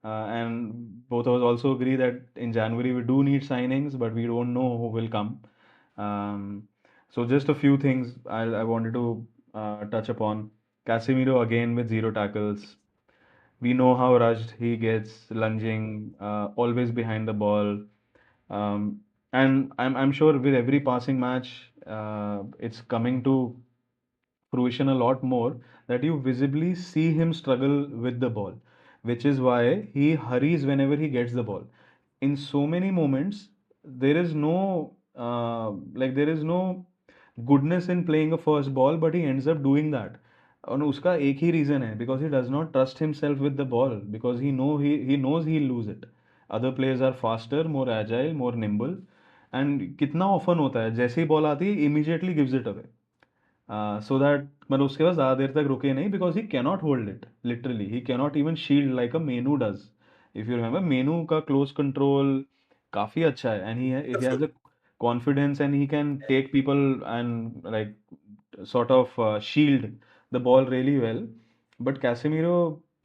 and both of us also agree that in January we do need signings, but we don't know who will come. So just a few things I wanted to touch upon. Casemiro again with zero tackles. We know how rushed he gets, lunging, always behind the ball. Um, and I'm sure with every passing match, it's coming to fruition a lot more that you visibly see him struggle with the ball, which is why he hurries whenever he gets the ball. In so many moments, there is no there is no goodness in playing a first ball, but he ends up doing that. और उसका एक ही reason है, because he does not trust himself with the ball, because he knows he'll lose it. Other players are faster, more agile, more nimble, and कितना often होता है जैसे ही ball आती है immediately gives it away. So that मतलब उसके पास ज़्यादा देर तक रुके नहीं, because he cannot hold it literally, he cannot even shield like a Menu does. If you remember, Menu का close control काफ़ी अच्छा है, and he has Fruit. a confidence, and he can take people and like sort of shield the ball really well, but Casemiro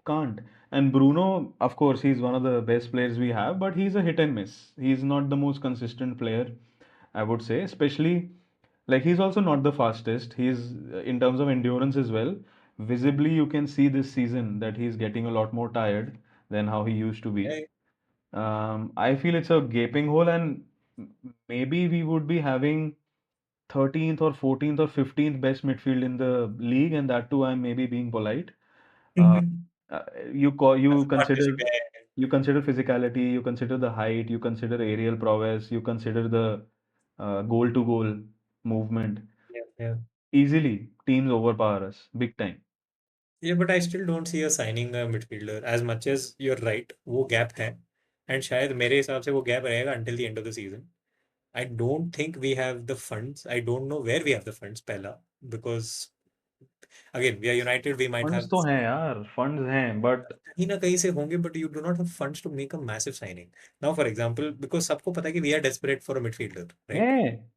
can't. And Bruno, of course, he's one of the best players we have, but he's a hit and miss. He's not the most consistent player, I would say, especially like he's also not the fastest. He's in terms of endurance as well. Visibly, you can see this season that he's getting a lot more tired than how he used to be. Yeah, I feel it's a gaping hole, and maybe we would be having 13th or 14th or 15th best midfield in the league, and that too, I'm maybe being polite. Uh, uh, you consider partnership. Yeah, physicality, you consider the height, you consider aerial prowess, you consider the goal to goal movement. yeah, yeah. Easily, teams overpower us big time. Yeah, but I still don't see a signing a midfielder as much as you're right. वो gap है, and शायद मेरे हिसाब से वो gap रहेगा until the end of the season. I don't think we have the funds. I don't know where we have the funds, पहला, because again we are United. We might funds have तो हैं यार, funds हैं, but कहीं ना कहीं से होंगे, but you do not have funds to make a massive signing. Now, for example, because सबको पता है कि we are desperate for a midfielder, right? हैं.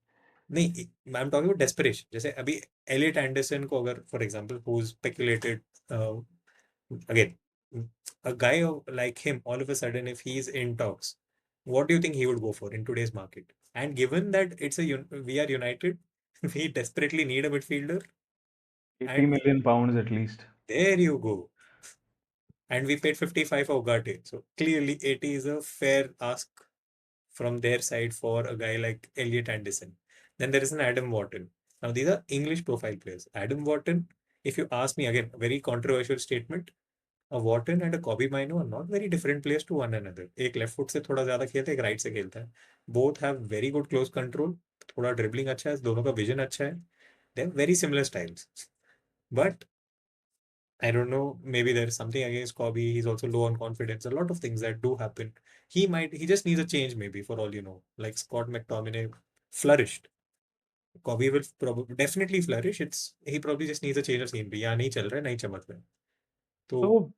नहीं, I am talking about desperation. जैसे अभी एलियट एंडरसन को अगर for example who is speculated again, a guy like him, all of a sudden, if he's in talks, what do you think he would go for in today's market? And given that we are United, we desperately need a midfielder, 80 and million pounds at least. there you go. And we paid 55 for Ugarte. So clearly, 80 is a fair ask from their side for a guy like Elliot Anderson. Then there is an Adam Wharton. Now, these are English profile players. Adam Wharton, if you ask me again, very controversial statement. A Wharton and a Kobe Mino are not very different players to one another. एक left foot से थोड़ा ज्यादा खेलता है, एक right से खेलता है. Both have very good close control. थोड़ा ड्रिबलिंग अच्छा है, दोनों का विजन अच्छा है. They have very similar styles. But I don't know. Maybe there's something against Kobe. He's also low on confidence. A lot of things that do happen. He just needs a change, maybe, for all you know. Like Scott McTominay flourished. Kobe will probably definitely flourish. He probably just needs a change of scenery. यहाँ नहीं चल रहा है, नहीं चमक रहा है. तो So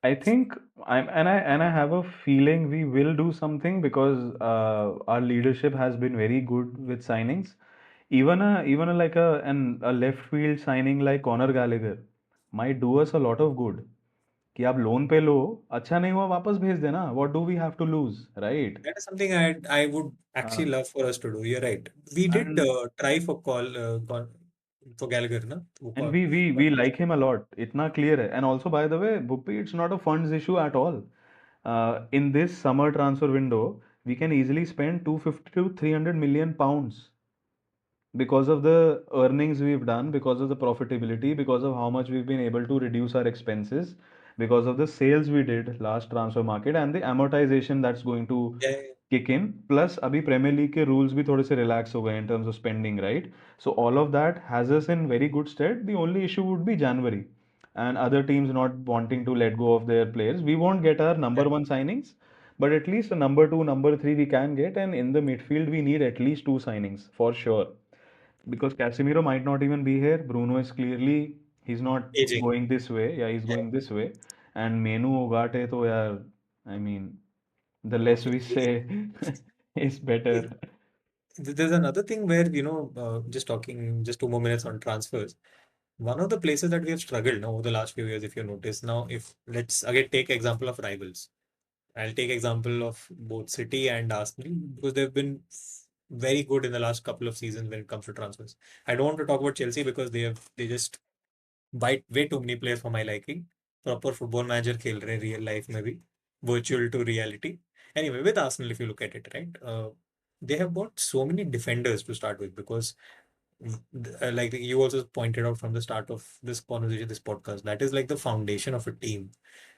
I think I have a feeling we will do something because our leadership has been very good with signings. Even a like a left field signing like Conor Gallagher might do us a lot of good. कि आप loan पे लो, अच्छा नहीं हुआ वापस भेज देना. What do we have to lose, right? that is something I would actually Uh, love for us to do. You're right. We did and try for Gallagher, na? वो and we like him a lot. इतना clear है. And also by the way, Bhuppi, it's not a funds issue at all. In this summer transfer window, we can easily spend 250 to 300 million pounds because of the earnings we've done, because of the profitability, because of how much we've been able to reduce our expenses, because of the sales we did last transfer market and the amortization that's going to Yeah, yeah, kick in. Plus, अभी Premier League के rules भी थोड़े से relax हो गए in terms of spending, right? So all of that has us in very good stead. The only issue would be January and other teams not wanting to let go of their players. We won't get our yeah. number one signings, but at least a number two, number three we can get, and in the midfield we need at least two signings for sure because Casemiro might not even be here. Bruno is clearly he's not Aging. going this way. Yeah, he's Yeah. going this way. And Menu Ugarte to yeah, I mean, the less we say is better. There's another thing where, just talking just 2 more minutes on transfers. One of the places that we have struggled now over the last few years, if you notice, now if let's again take example of rivals. I'll take example of both City and Arsenal because they've been very good in the last couple of seasons when it comes to transfers. I don't want to talk about Chelsea because they just bite way too many players for my liking. Proper football manager खेल रहे real life में भी virtual to reality. Anyway, with Arsenal, if you look at it, right, they have bought so many defenders to start with because like you also pointed out from the start of this conversation, this podcast, that is like the foundation of a team.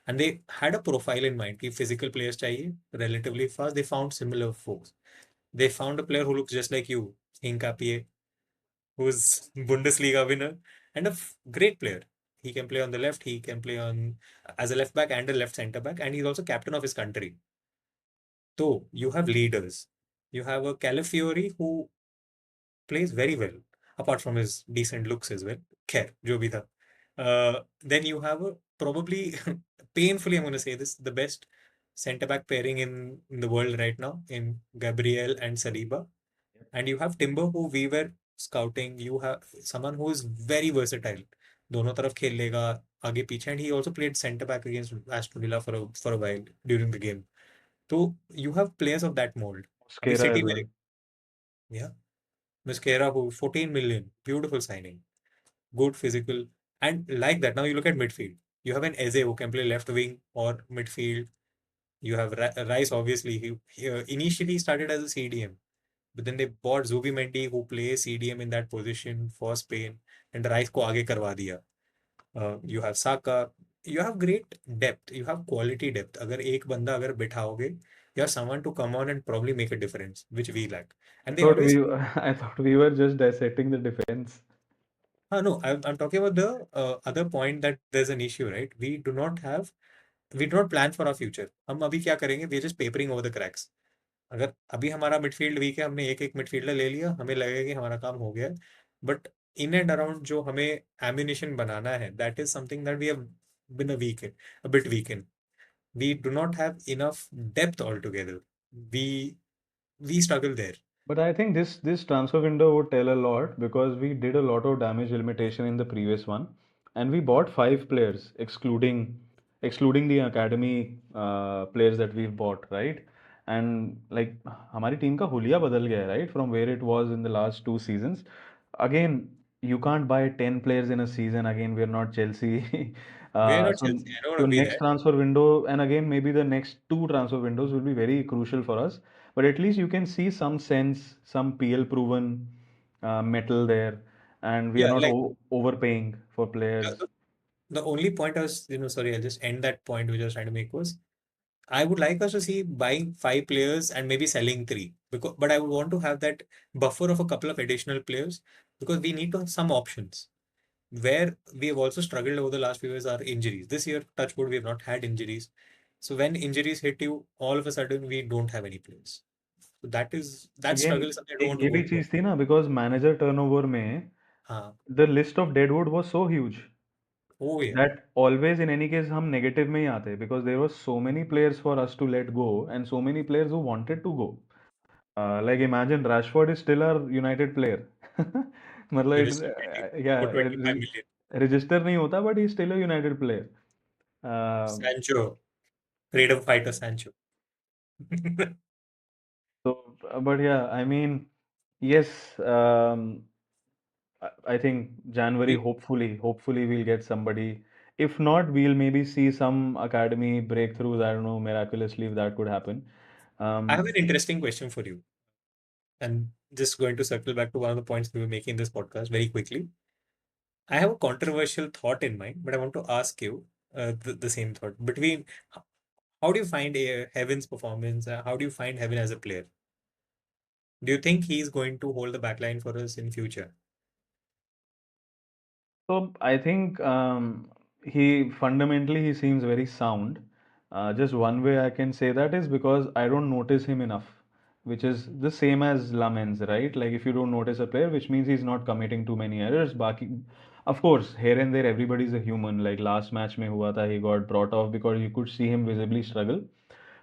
And they had a profile in mind. कि physical players चाहिए, relatively fast. They found similar folks. They found a player who looks just like you, Hinkapie, who's Bundesliga winner and great player. He can play on the left. He can play on as a left back and a left centre back, and he's also captain of his country. So you have leaders. You have a Calafiori who plays very well, apart from his decent looks as well. Khair, jo bhi tha. Then you have a probably painfully, I'm going to say this, the best centre back pairing in the world right now in Gabriel and Saliba. And you have Timber, who we were scouting. You have someone who is very versatile. दोनों तरफ खेल लेगा आगे पीछे and he also played centre back against Aston Villa for a while during the game. So you have players of that mold. अभी Mosquera City as में well. yeah, Mosquera who 14 million, beautiful signing, good physical and like that. Now you look at midfield. You have an Eze who can play left wing or midfield. You have Rice obviously. He initially started as a CDM. But then they bought Zubimendi who plays CDM in that position for Spain and Rice को आगे करवा दिया. You have Saka. You have great depth. You have quality depth. अगर एक बंदा अगर बिठाओगे, you have someone to come on and probably make a difference, which we lack. I And they thought always, we I thought we were just dissecting the defense. no, I'm talking about the other point that there's an issue, right? We do not plan for our future. हम अभी क्या करेंगे? We're just papering over the cracks. अगर अभी हमारा midfield week है, हमने एक एक मिडफील्डर ले लिया, हमें लगेगा कि हमारा काम हो गया है, बट इन एंड अराउंड जो हमें एम्यूनिशन बनाना है, that is something that we have been a bit weak in. We do not have enough depth all together. We we struggle there. But I think this transfer window would tell a lot because we did a lot of damage limitation in the previous one, and we bought five players, excluding the academy players that we've bought, right? And like हमारी team का हुलिया बदल गया है, right? From where it was in the last two seasons. Again, you can't buy 10 players in a season. Again, we're not Chelsea. We are not So Chelsea. I don't so want to be next that. transfer window, and again maybe the next two transfer windows will be very crucial for us, but at least you can see some sense, some PL proven metal there, and we are Yeah, not like overpaying for the, players. the the only point I was, sorry, I'll just end that point which I was trying to make was I would like us to see buying five players and maybe selling three. But I would want to have that buffer of a couple of additional players because we need to have some options. Where we have also struggled over the last few years are injuries. This year, touch wood, we have not had injuries. So when injuries hit you, all of a sudden we don't have any players. So that again struggle is something I don't एक want to ये go भी through. चीज थी ना because manager turnover में हाँ. The list of deadwood was so huge Oh yeah. that always in any case हम negative में ही आते because there were so many players for us to let go and so many players who wanted to go. Like imagine Rashford is still our United player. मतलब He it was still waiting for yeah 25 million. register नहीं होता but he is still a United player. Uh, Sancho, freedom fighter Sancho. so but yeah I mean yes I think January We, hopefully we'll get somebody. If not, we'll maybe see some academy breakthroughs. I don't know, miraculously if that could happen. I have an Um, interesting question for you, and just going to circle back to one of the points we were making in this podcast very quickly. I have a controversial thought in mind, but I want to ask you the same thought. Between how do you find Heaven's performance? How do you find Heaven as a player? Do you think he's going to hold the backline for us in future? so I think he seems very sound. Just one way I can say that is because I don't notice him enough, which is the same as Lamens, right? Like if you don't notice a player, which means he's not committing too many errors. Baki, of course, here and there everybody's a human. Like last match mein hua tha, he got brought off because you could see him visibly struggle.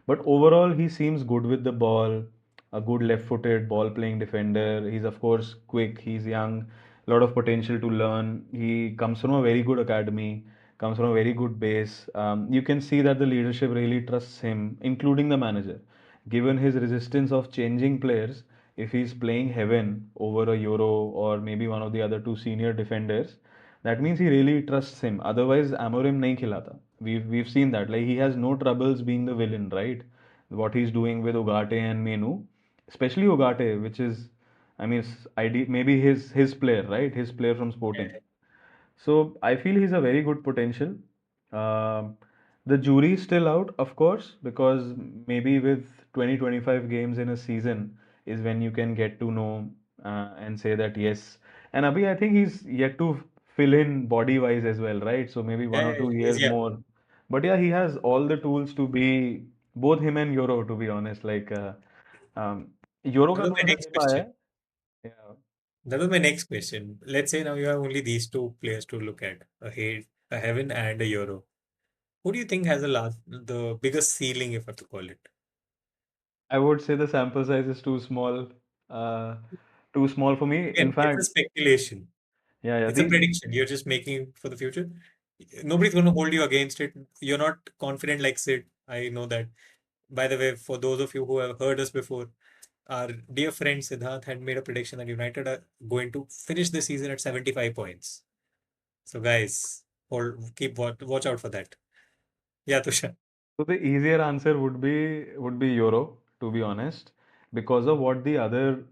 But overall, he seems good with the ball, a good left-footed ball-playing defender. He's of course quick. He's young, a lot of potential to learn. He comes from a very good academy, comes from a very good base. You can see that the leadership really trusts him, including the manager. Given his resistance of changing players, if he's playing Heaven over a Euro or maybe one of the other two senior defenders, that means he really trusts him. Otherwise, Amorim nahi khilata. We've seen that. Like he has no troubles being the villain, right? What he's doing with Ugarte and Menu, especially Ugarte, which is, I mean, maybe his player, right? His player from Sporting. So I feel he's a very good potential. Um the jury is still out, of course, because maybe with 20-25 games in a season is when you can get to know and say that yes. And Abhi, I think he's yet to fill in body wise as well, right? So maybe one Yeah, or two he's years young. more. But yeah, he has all the tools to be both him and Euro, to be honest. Like um, Euro That का was my थोड़ा सा next dip आया question. है. Yeah. That was my next question. Let's say now you have only these two players to look at, a Heaven and a Euro. Who do you think has the biggest ceiling, if I have to call it? I would say the sample size is uh, too small for me. In Again, it's a fact, speculation. yeah. It's a See, prediction. You're just making for the future. Nobody's going to hold you against it. You're not confident like Sid. I know that. By the way, for those of you who have heard us before, our dear friend Siddharth had made a prediction that United are going to finish the season at 75 points. So, guys, watch out for that. Yeah, Tushar. so the easier answer would be Euro, to be honest, because of what the other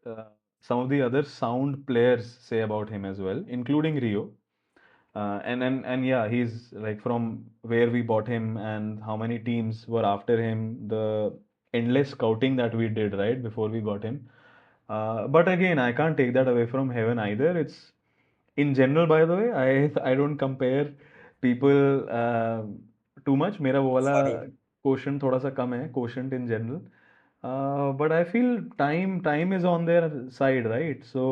uh, some of the other sound players say about him as well, including Rio. And yeah, he's like from where we bought him and how many teams were after him, the endless scouting that we did right before we got him. But again, I can't take that away from Heaven either. It's in general, by the way, I don't compare people too much. मेरा वो वाला Farooq. quotient थोड़ा सा कम है, quotient in general. But I feel time is on their side, right? So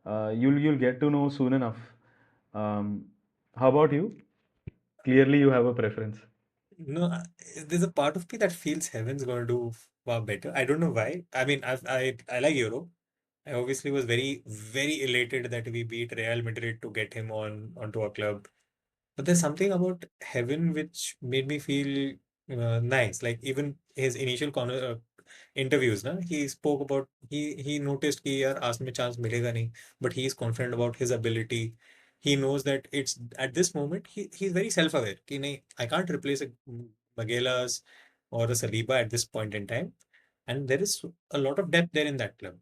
you'll get to know soon enough. Um, how about you? Clearly, you have a preference. No, there's a part of me that feels Heaven's going to do far better. I don't know why. I mean, I like Euro. I obviously was very elated that we beat Real Madrid to get him onto our club. But there's something about Heaven which made me feel nice. Like even his initial interviews, na, he spoke about he noticed कि यार आज में chance मिलेगा नहीं, but he is confident about his ability. He knows that it's at this moment he's very self-aware कि नहीं, I can't replace a Magelas or a Saliba at this point in time, and there is a lot of depth there in that club.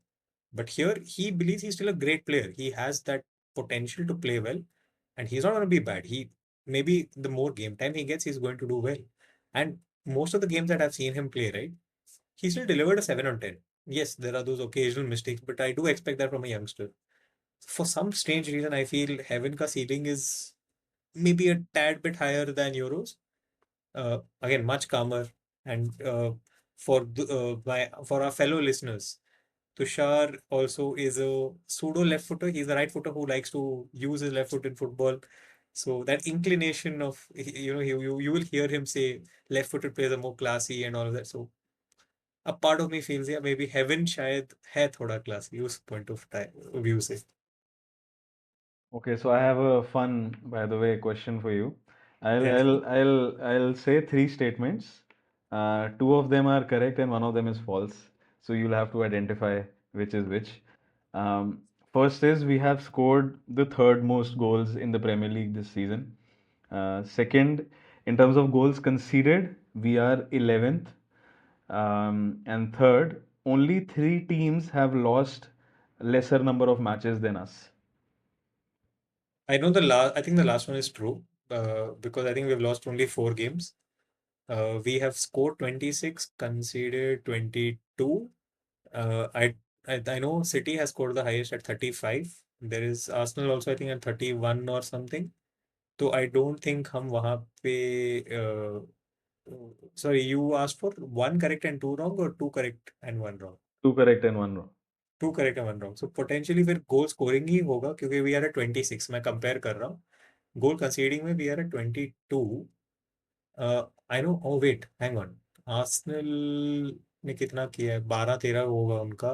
But here he believes he's still a great player. He has that potential to play well, and he's not going to be bad. He maybe the more game time he gets, he's going to do well. And most of the games that I've seen him play, right, he still delivered a 7 on 10. Yes, there are those occasional mistakes, but I do expect that from a youngster. For some strange reason, I feel Heaven ka ceiling is maybe a tad bit higher than Euros. Again, much calmer. And for our fellow listeners, Tushar also is a pseudo left footer. He's a right footer who likes to use his left foot in football. So that inclination of, you will hear him say left footed players are more classy and all of that. So a part of me feels, yeah, maybe Heaven शायद है थोड़ा classy उस point of view से. Okay, so I have a fun, by the way, question for you. I'll Yes. I'll I'll I'll say three statements. Two of them are correct and one of them is false. So you'll have to identify which is which. Um, First is we have scored the third most goals in the Premier League this season. Second, in terms of goals conceded, we are 11th. And third, only three teams have lost lesser number of matches than us. I know I think the last one is true, because I think we've lost only 4 games. We have scored 26, conceded 22. Uh, I, I know City has scored the highest at 35. There is Arsenal also, I think, at 31 or something. So I don't think हम वहाँ पे sorry, you asked for one correct and two wrong, or two correct and one wrong? Two correct and one wrong. Two correct है, one wrong. So potentially फिर goal scoring ही होगा, क्योंकि we are eight 26. मैं compare कर रहा हूँ. Goal conceding में we are at 22. I know. Oh wait, hang on. Arsenal ने कितना किया है? 12-13 होगा उनका.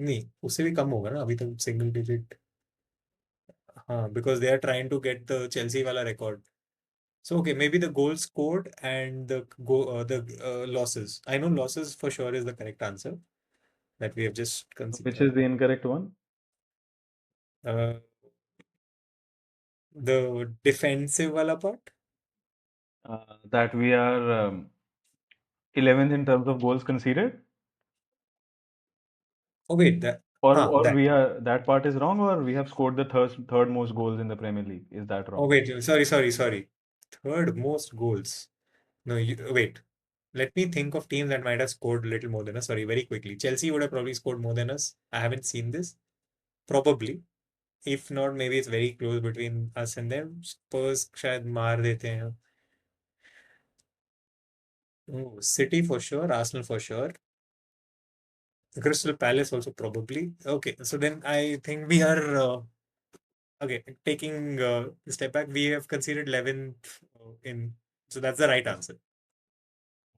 नहीं, उससे भी कम होगा ना अभी तक, सिंगल डिजिट. हाँ, because they are trying to get the Chelsea वाला record. So okay, maybe the goal scored and the losses. I know losses for sure is the correct answer that we have just Which considered. is the incorrect one? Uh, the defensive wala part. That we are 11th in terms of goals conceded, Oh wait, that. or That. we are that part is wrong, or we have scored the third most goals in the Premier League. Is that Oh wrong? wait, sorry. Third most goals. No, wait. Let me think of teams that might have scored a little more than us. Sorry, very quickly. Chelsea would have probably scored more than us. I haven't seen this. Probably. If not, maybe it's very close between us and them. Spurs शायद मार देते हैं. Oh, City for sure. Arsenal for sure. Crystal Palace also probably. Okay, so then I think we are okay. Taking a step back, we have considered 11th in. So that's the right answer.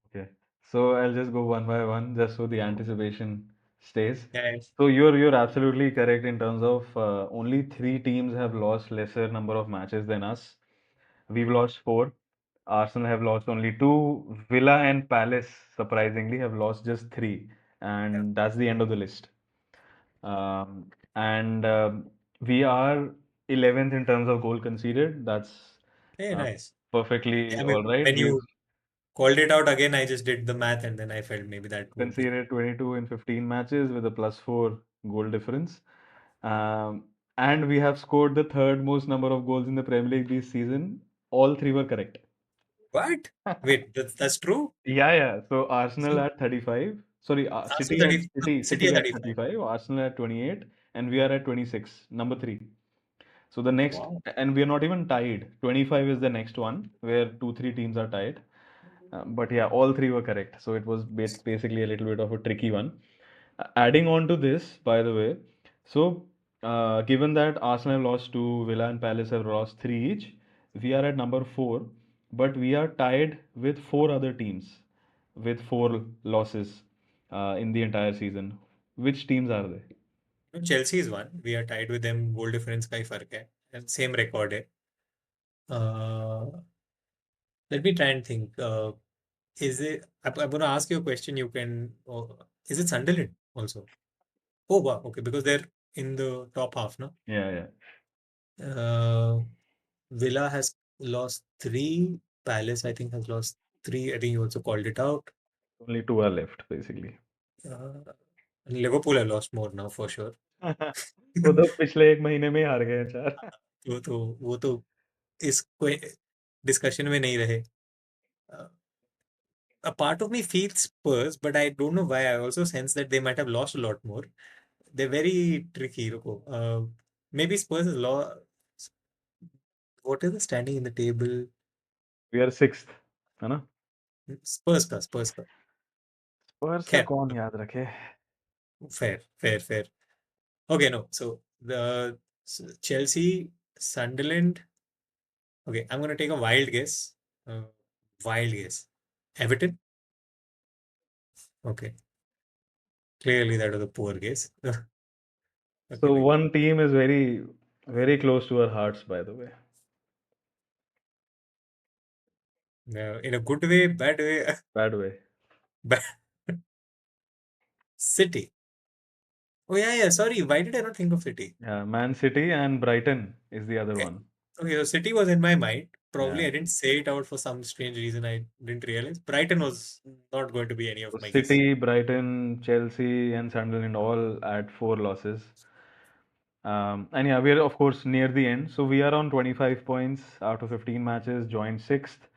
Okay. So I'll just go one by one, just so the anticipation stays. Yeah. So you're absolutely correct in terms of only three teams have lost lesser number of matches than us. We've lost four. Arsenal have lost only two. Villa and Palace, surprisingly, have lost just three. Yeah. And that's the end of the list. And we are 11th in terms of goal conceded. That's Hey, uh, nice. perfectly I all mean, right. when We've you called it out again, I just did the math and then I felt maybe that would be. conceded 22 in 15 matches with a +4 goal difference. Um, and we have scored the third most number of goals in the Premier League this season. All three were correct. What? Wait, that's true? Yeah, yeah. So Arsenal So, at 35. Sorry, so City at 30, no, City City at at 35. 35, Arsenal at 28, and we are at 26, number three. So the next, Wow. and we are not even tied. 25 is the next one, where two, three teams are tied. But yeah, all three were correct. So it was basically a little bit of a tricky one. Adding on to this, by the way, so given that Arsenal have lost two, Villa and Palace have lost three each, we are at number four, but we are tied with four other teams with four losses in the entire season. Which teams are they? No, Chelsea is one. We are tied with them. Goal difference का ही फर्क है. And same record है. Uh, Let me try and think. Is it? I'm going to ask you a question. You can. Is it Sunderland also? Oh wow. Okay, because they're in the top half, no? Yeah, yeah. Uh, Villa has lost three. Palace, I think, has lost three. I think you also called it out. Only two are left, basically. Uh, Liverpool have lost more now for sure. वो तो पिछले एक महीने में ही हार गए हैं चार. तो वो तो इस डिस्कशन में नहीं रहे. Uh, a part of me feels Spurs, but I don't know why. I also sense that they might have lost a lot more. They're very tricky. रुको. maybe Spurs is law. What is the standing in the table? We are sixth, है ना? Spurs का. स्पर्स का Khair, कौन याद रखे? fair. Okay, no. So the Chelsea, Sunderland. Okay, I'm gonna take a wild guess. Uh, wild guess. Everton. Okay, clearly that was a poor guess. Okay, So wait. one team is very, very close to our hearts, by the way. In a good way, bad way. Bad way. Bad. City. Oh yeah. Sorry. Why did I not think of City? Yeah, Man City and Brighton is the other Okay. one. Okay, so City was in my mind. Probably Yeah. I didn't say it out for some strange reason. I didn't realize. Brighton was not going to be any So of my guess. City, Brighton, Chelsea, and Sunderland all at 4 losses. And yeah, we're of course near the end. So we are on 25 points out of 15 matches, joined sixth,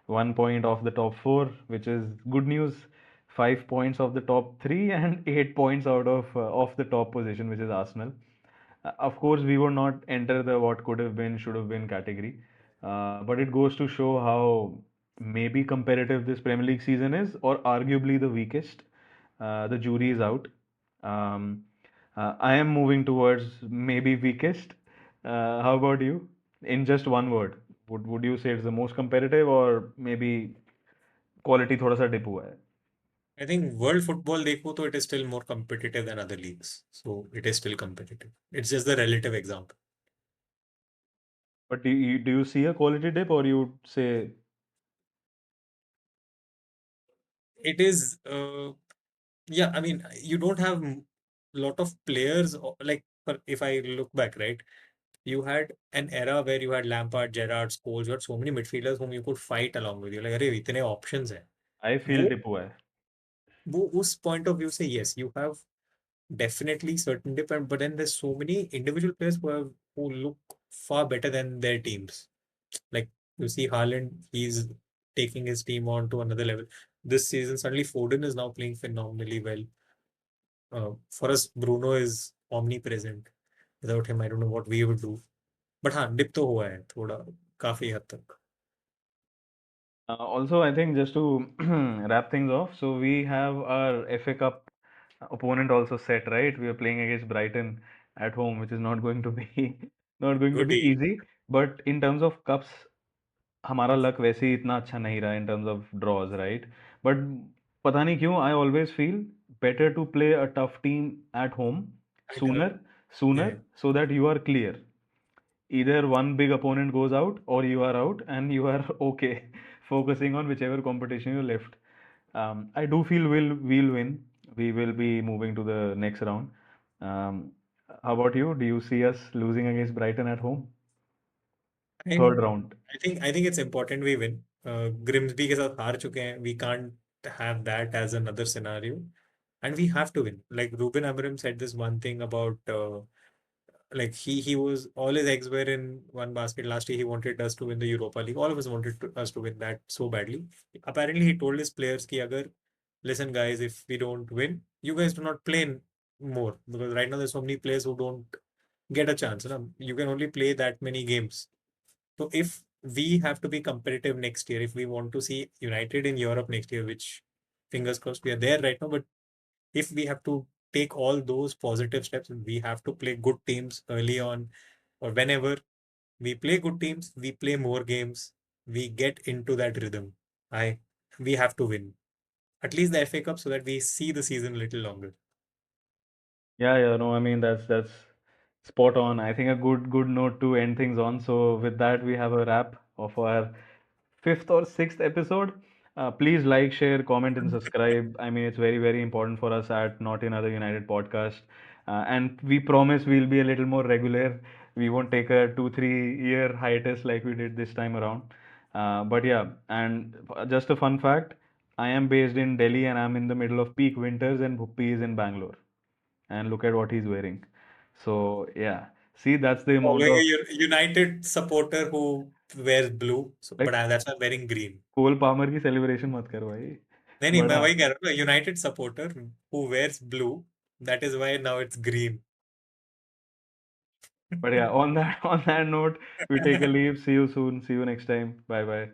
1 point off the top four, which is good news. 5 points off the top three, and 8 points out of off the top position, which is Arsenal. Of course, we would not enter the what could have been, should have been category. But it goes to show how maybe competitive this Premier League season is, or arguably the weakest. The jury is out. Um, I am moving towards maybe weakest. How about you? In just one word, would you say it's the most competitive, or maybe quality थोड़ा सा dip हुआ है? I think world football देखो तो it is still more competitive than other leagues. So it is still competitive. It's just the relative example. But do you see a quality dip, or you would say It is, yeah, I mean, you don't have lot of players like if I look back, right? You had an era where you had Lampard, Gerrard, Scholes, you had so many midfielders whom you could fight along with you. Like, अरे इतने options हैं. I feel वो dip हुआ है? वो उस point of view say yes, you have definitely certain different, but then there's so many individual players who look far better than their teams. Like you see Haaland, he's taking his team on to another level. This season, suddenly Foden is now playing phenomenally well. For us, Bruno is omnipresent. Without him, I don't know what we would do. But हाँ dip तो हुआ है थोड़ा काफी हद तक. Also, I think just to wrap things off, so we have our FA Cup opponent also set, right? We are playing against Brighton at home, which is not going to be not going to be Goody. easy. But in terms of cups, हमारा luck वैसे ही इतना अच्छा नहीं रहा in terms of draws, right? But पता नहीं क्यों I always feel better to play a tough team at home I, sooner, yeah, sooner, yeah. so that you are clear. Either one big opponent goes out or you are out and you are okay focusing on whichever competition you left. I do feel we'll win. We will be moving to the next round. Um, how about you? Do you see us losing against Brighton at home? Third And round. I think it's important we win. Grimsby के साथ हार चुके हैं. We can't have that as another scenario, and we have to win. Like Ruben Amorim said this one thing about like he was all his eggs were in one basket. Last year he wanted us to win the Europa League. All of us wanted us to win that so badly. Apparently he told his players कि अगर listen guys, if we don't win, you guys do not play more because right now there's so many players who don't get a chance. You know? You can only play that many games. So if we have to be competitive next year, if we want to see United in Europe next year, which fingers crossed we are there right now, but if we have to take all those positive steps, we have to play good teams early on or whenever we play good teams, we play more games, we get into that rhythm. I we have to win at least the FA Cup so that we see the season a little longer. Yeah, no, I mean that's spot on. I think a good note to end things on. So with that, we have a wrap of our fifth or sixth episode. Please like, share, comment, and subscribe. I mean, it's very important for us at Not Another United podcast. And we promise we'll be a little more regular. We won't take a 2-3 year hiatus like we did this time around. But yeah, and just a fun fact, I am based in Delhi and I'm in the middle of peak winters, and Bhuppi is in Bangalore. And look at what he's wearing. So yeah, see, that's the amount Following of a United supporter who wears blue, so but like that's why I'm wearing green. Cole Palmer की celebration मत करो भाई. नहीं मैं बड़ा वही कह रहा हूँ ना United supporter who wears blue, that is why now it's green. But yeah, on that on that note, we take a leave. See you soon. See you next time. Bye bye.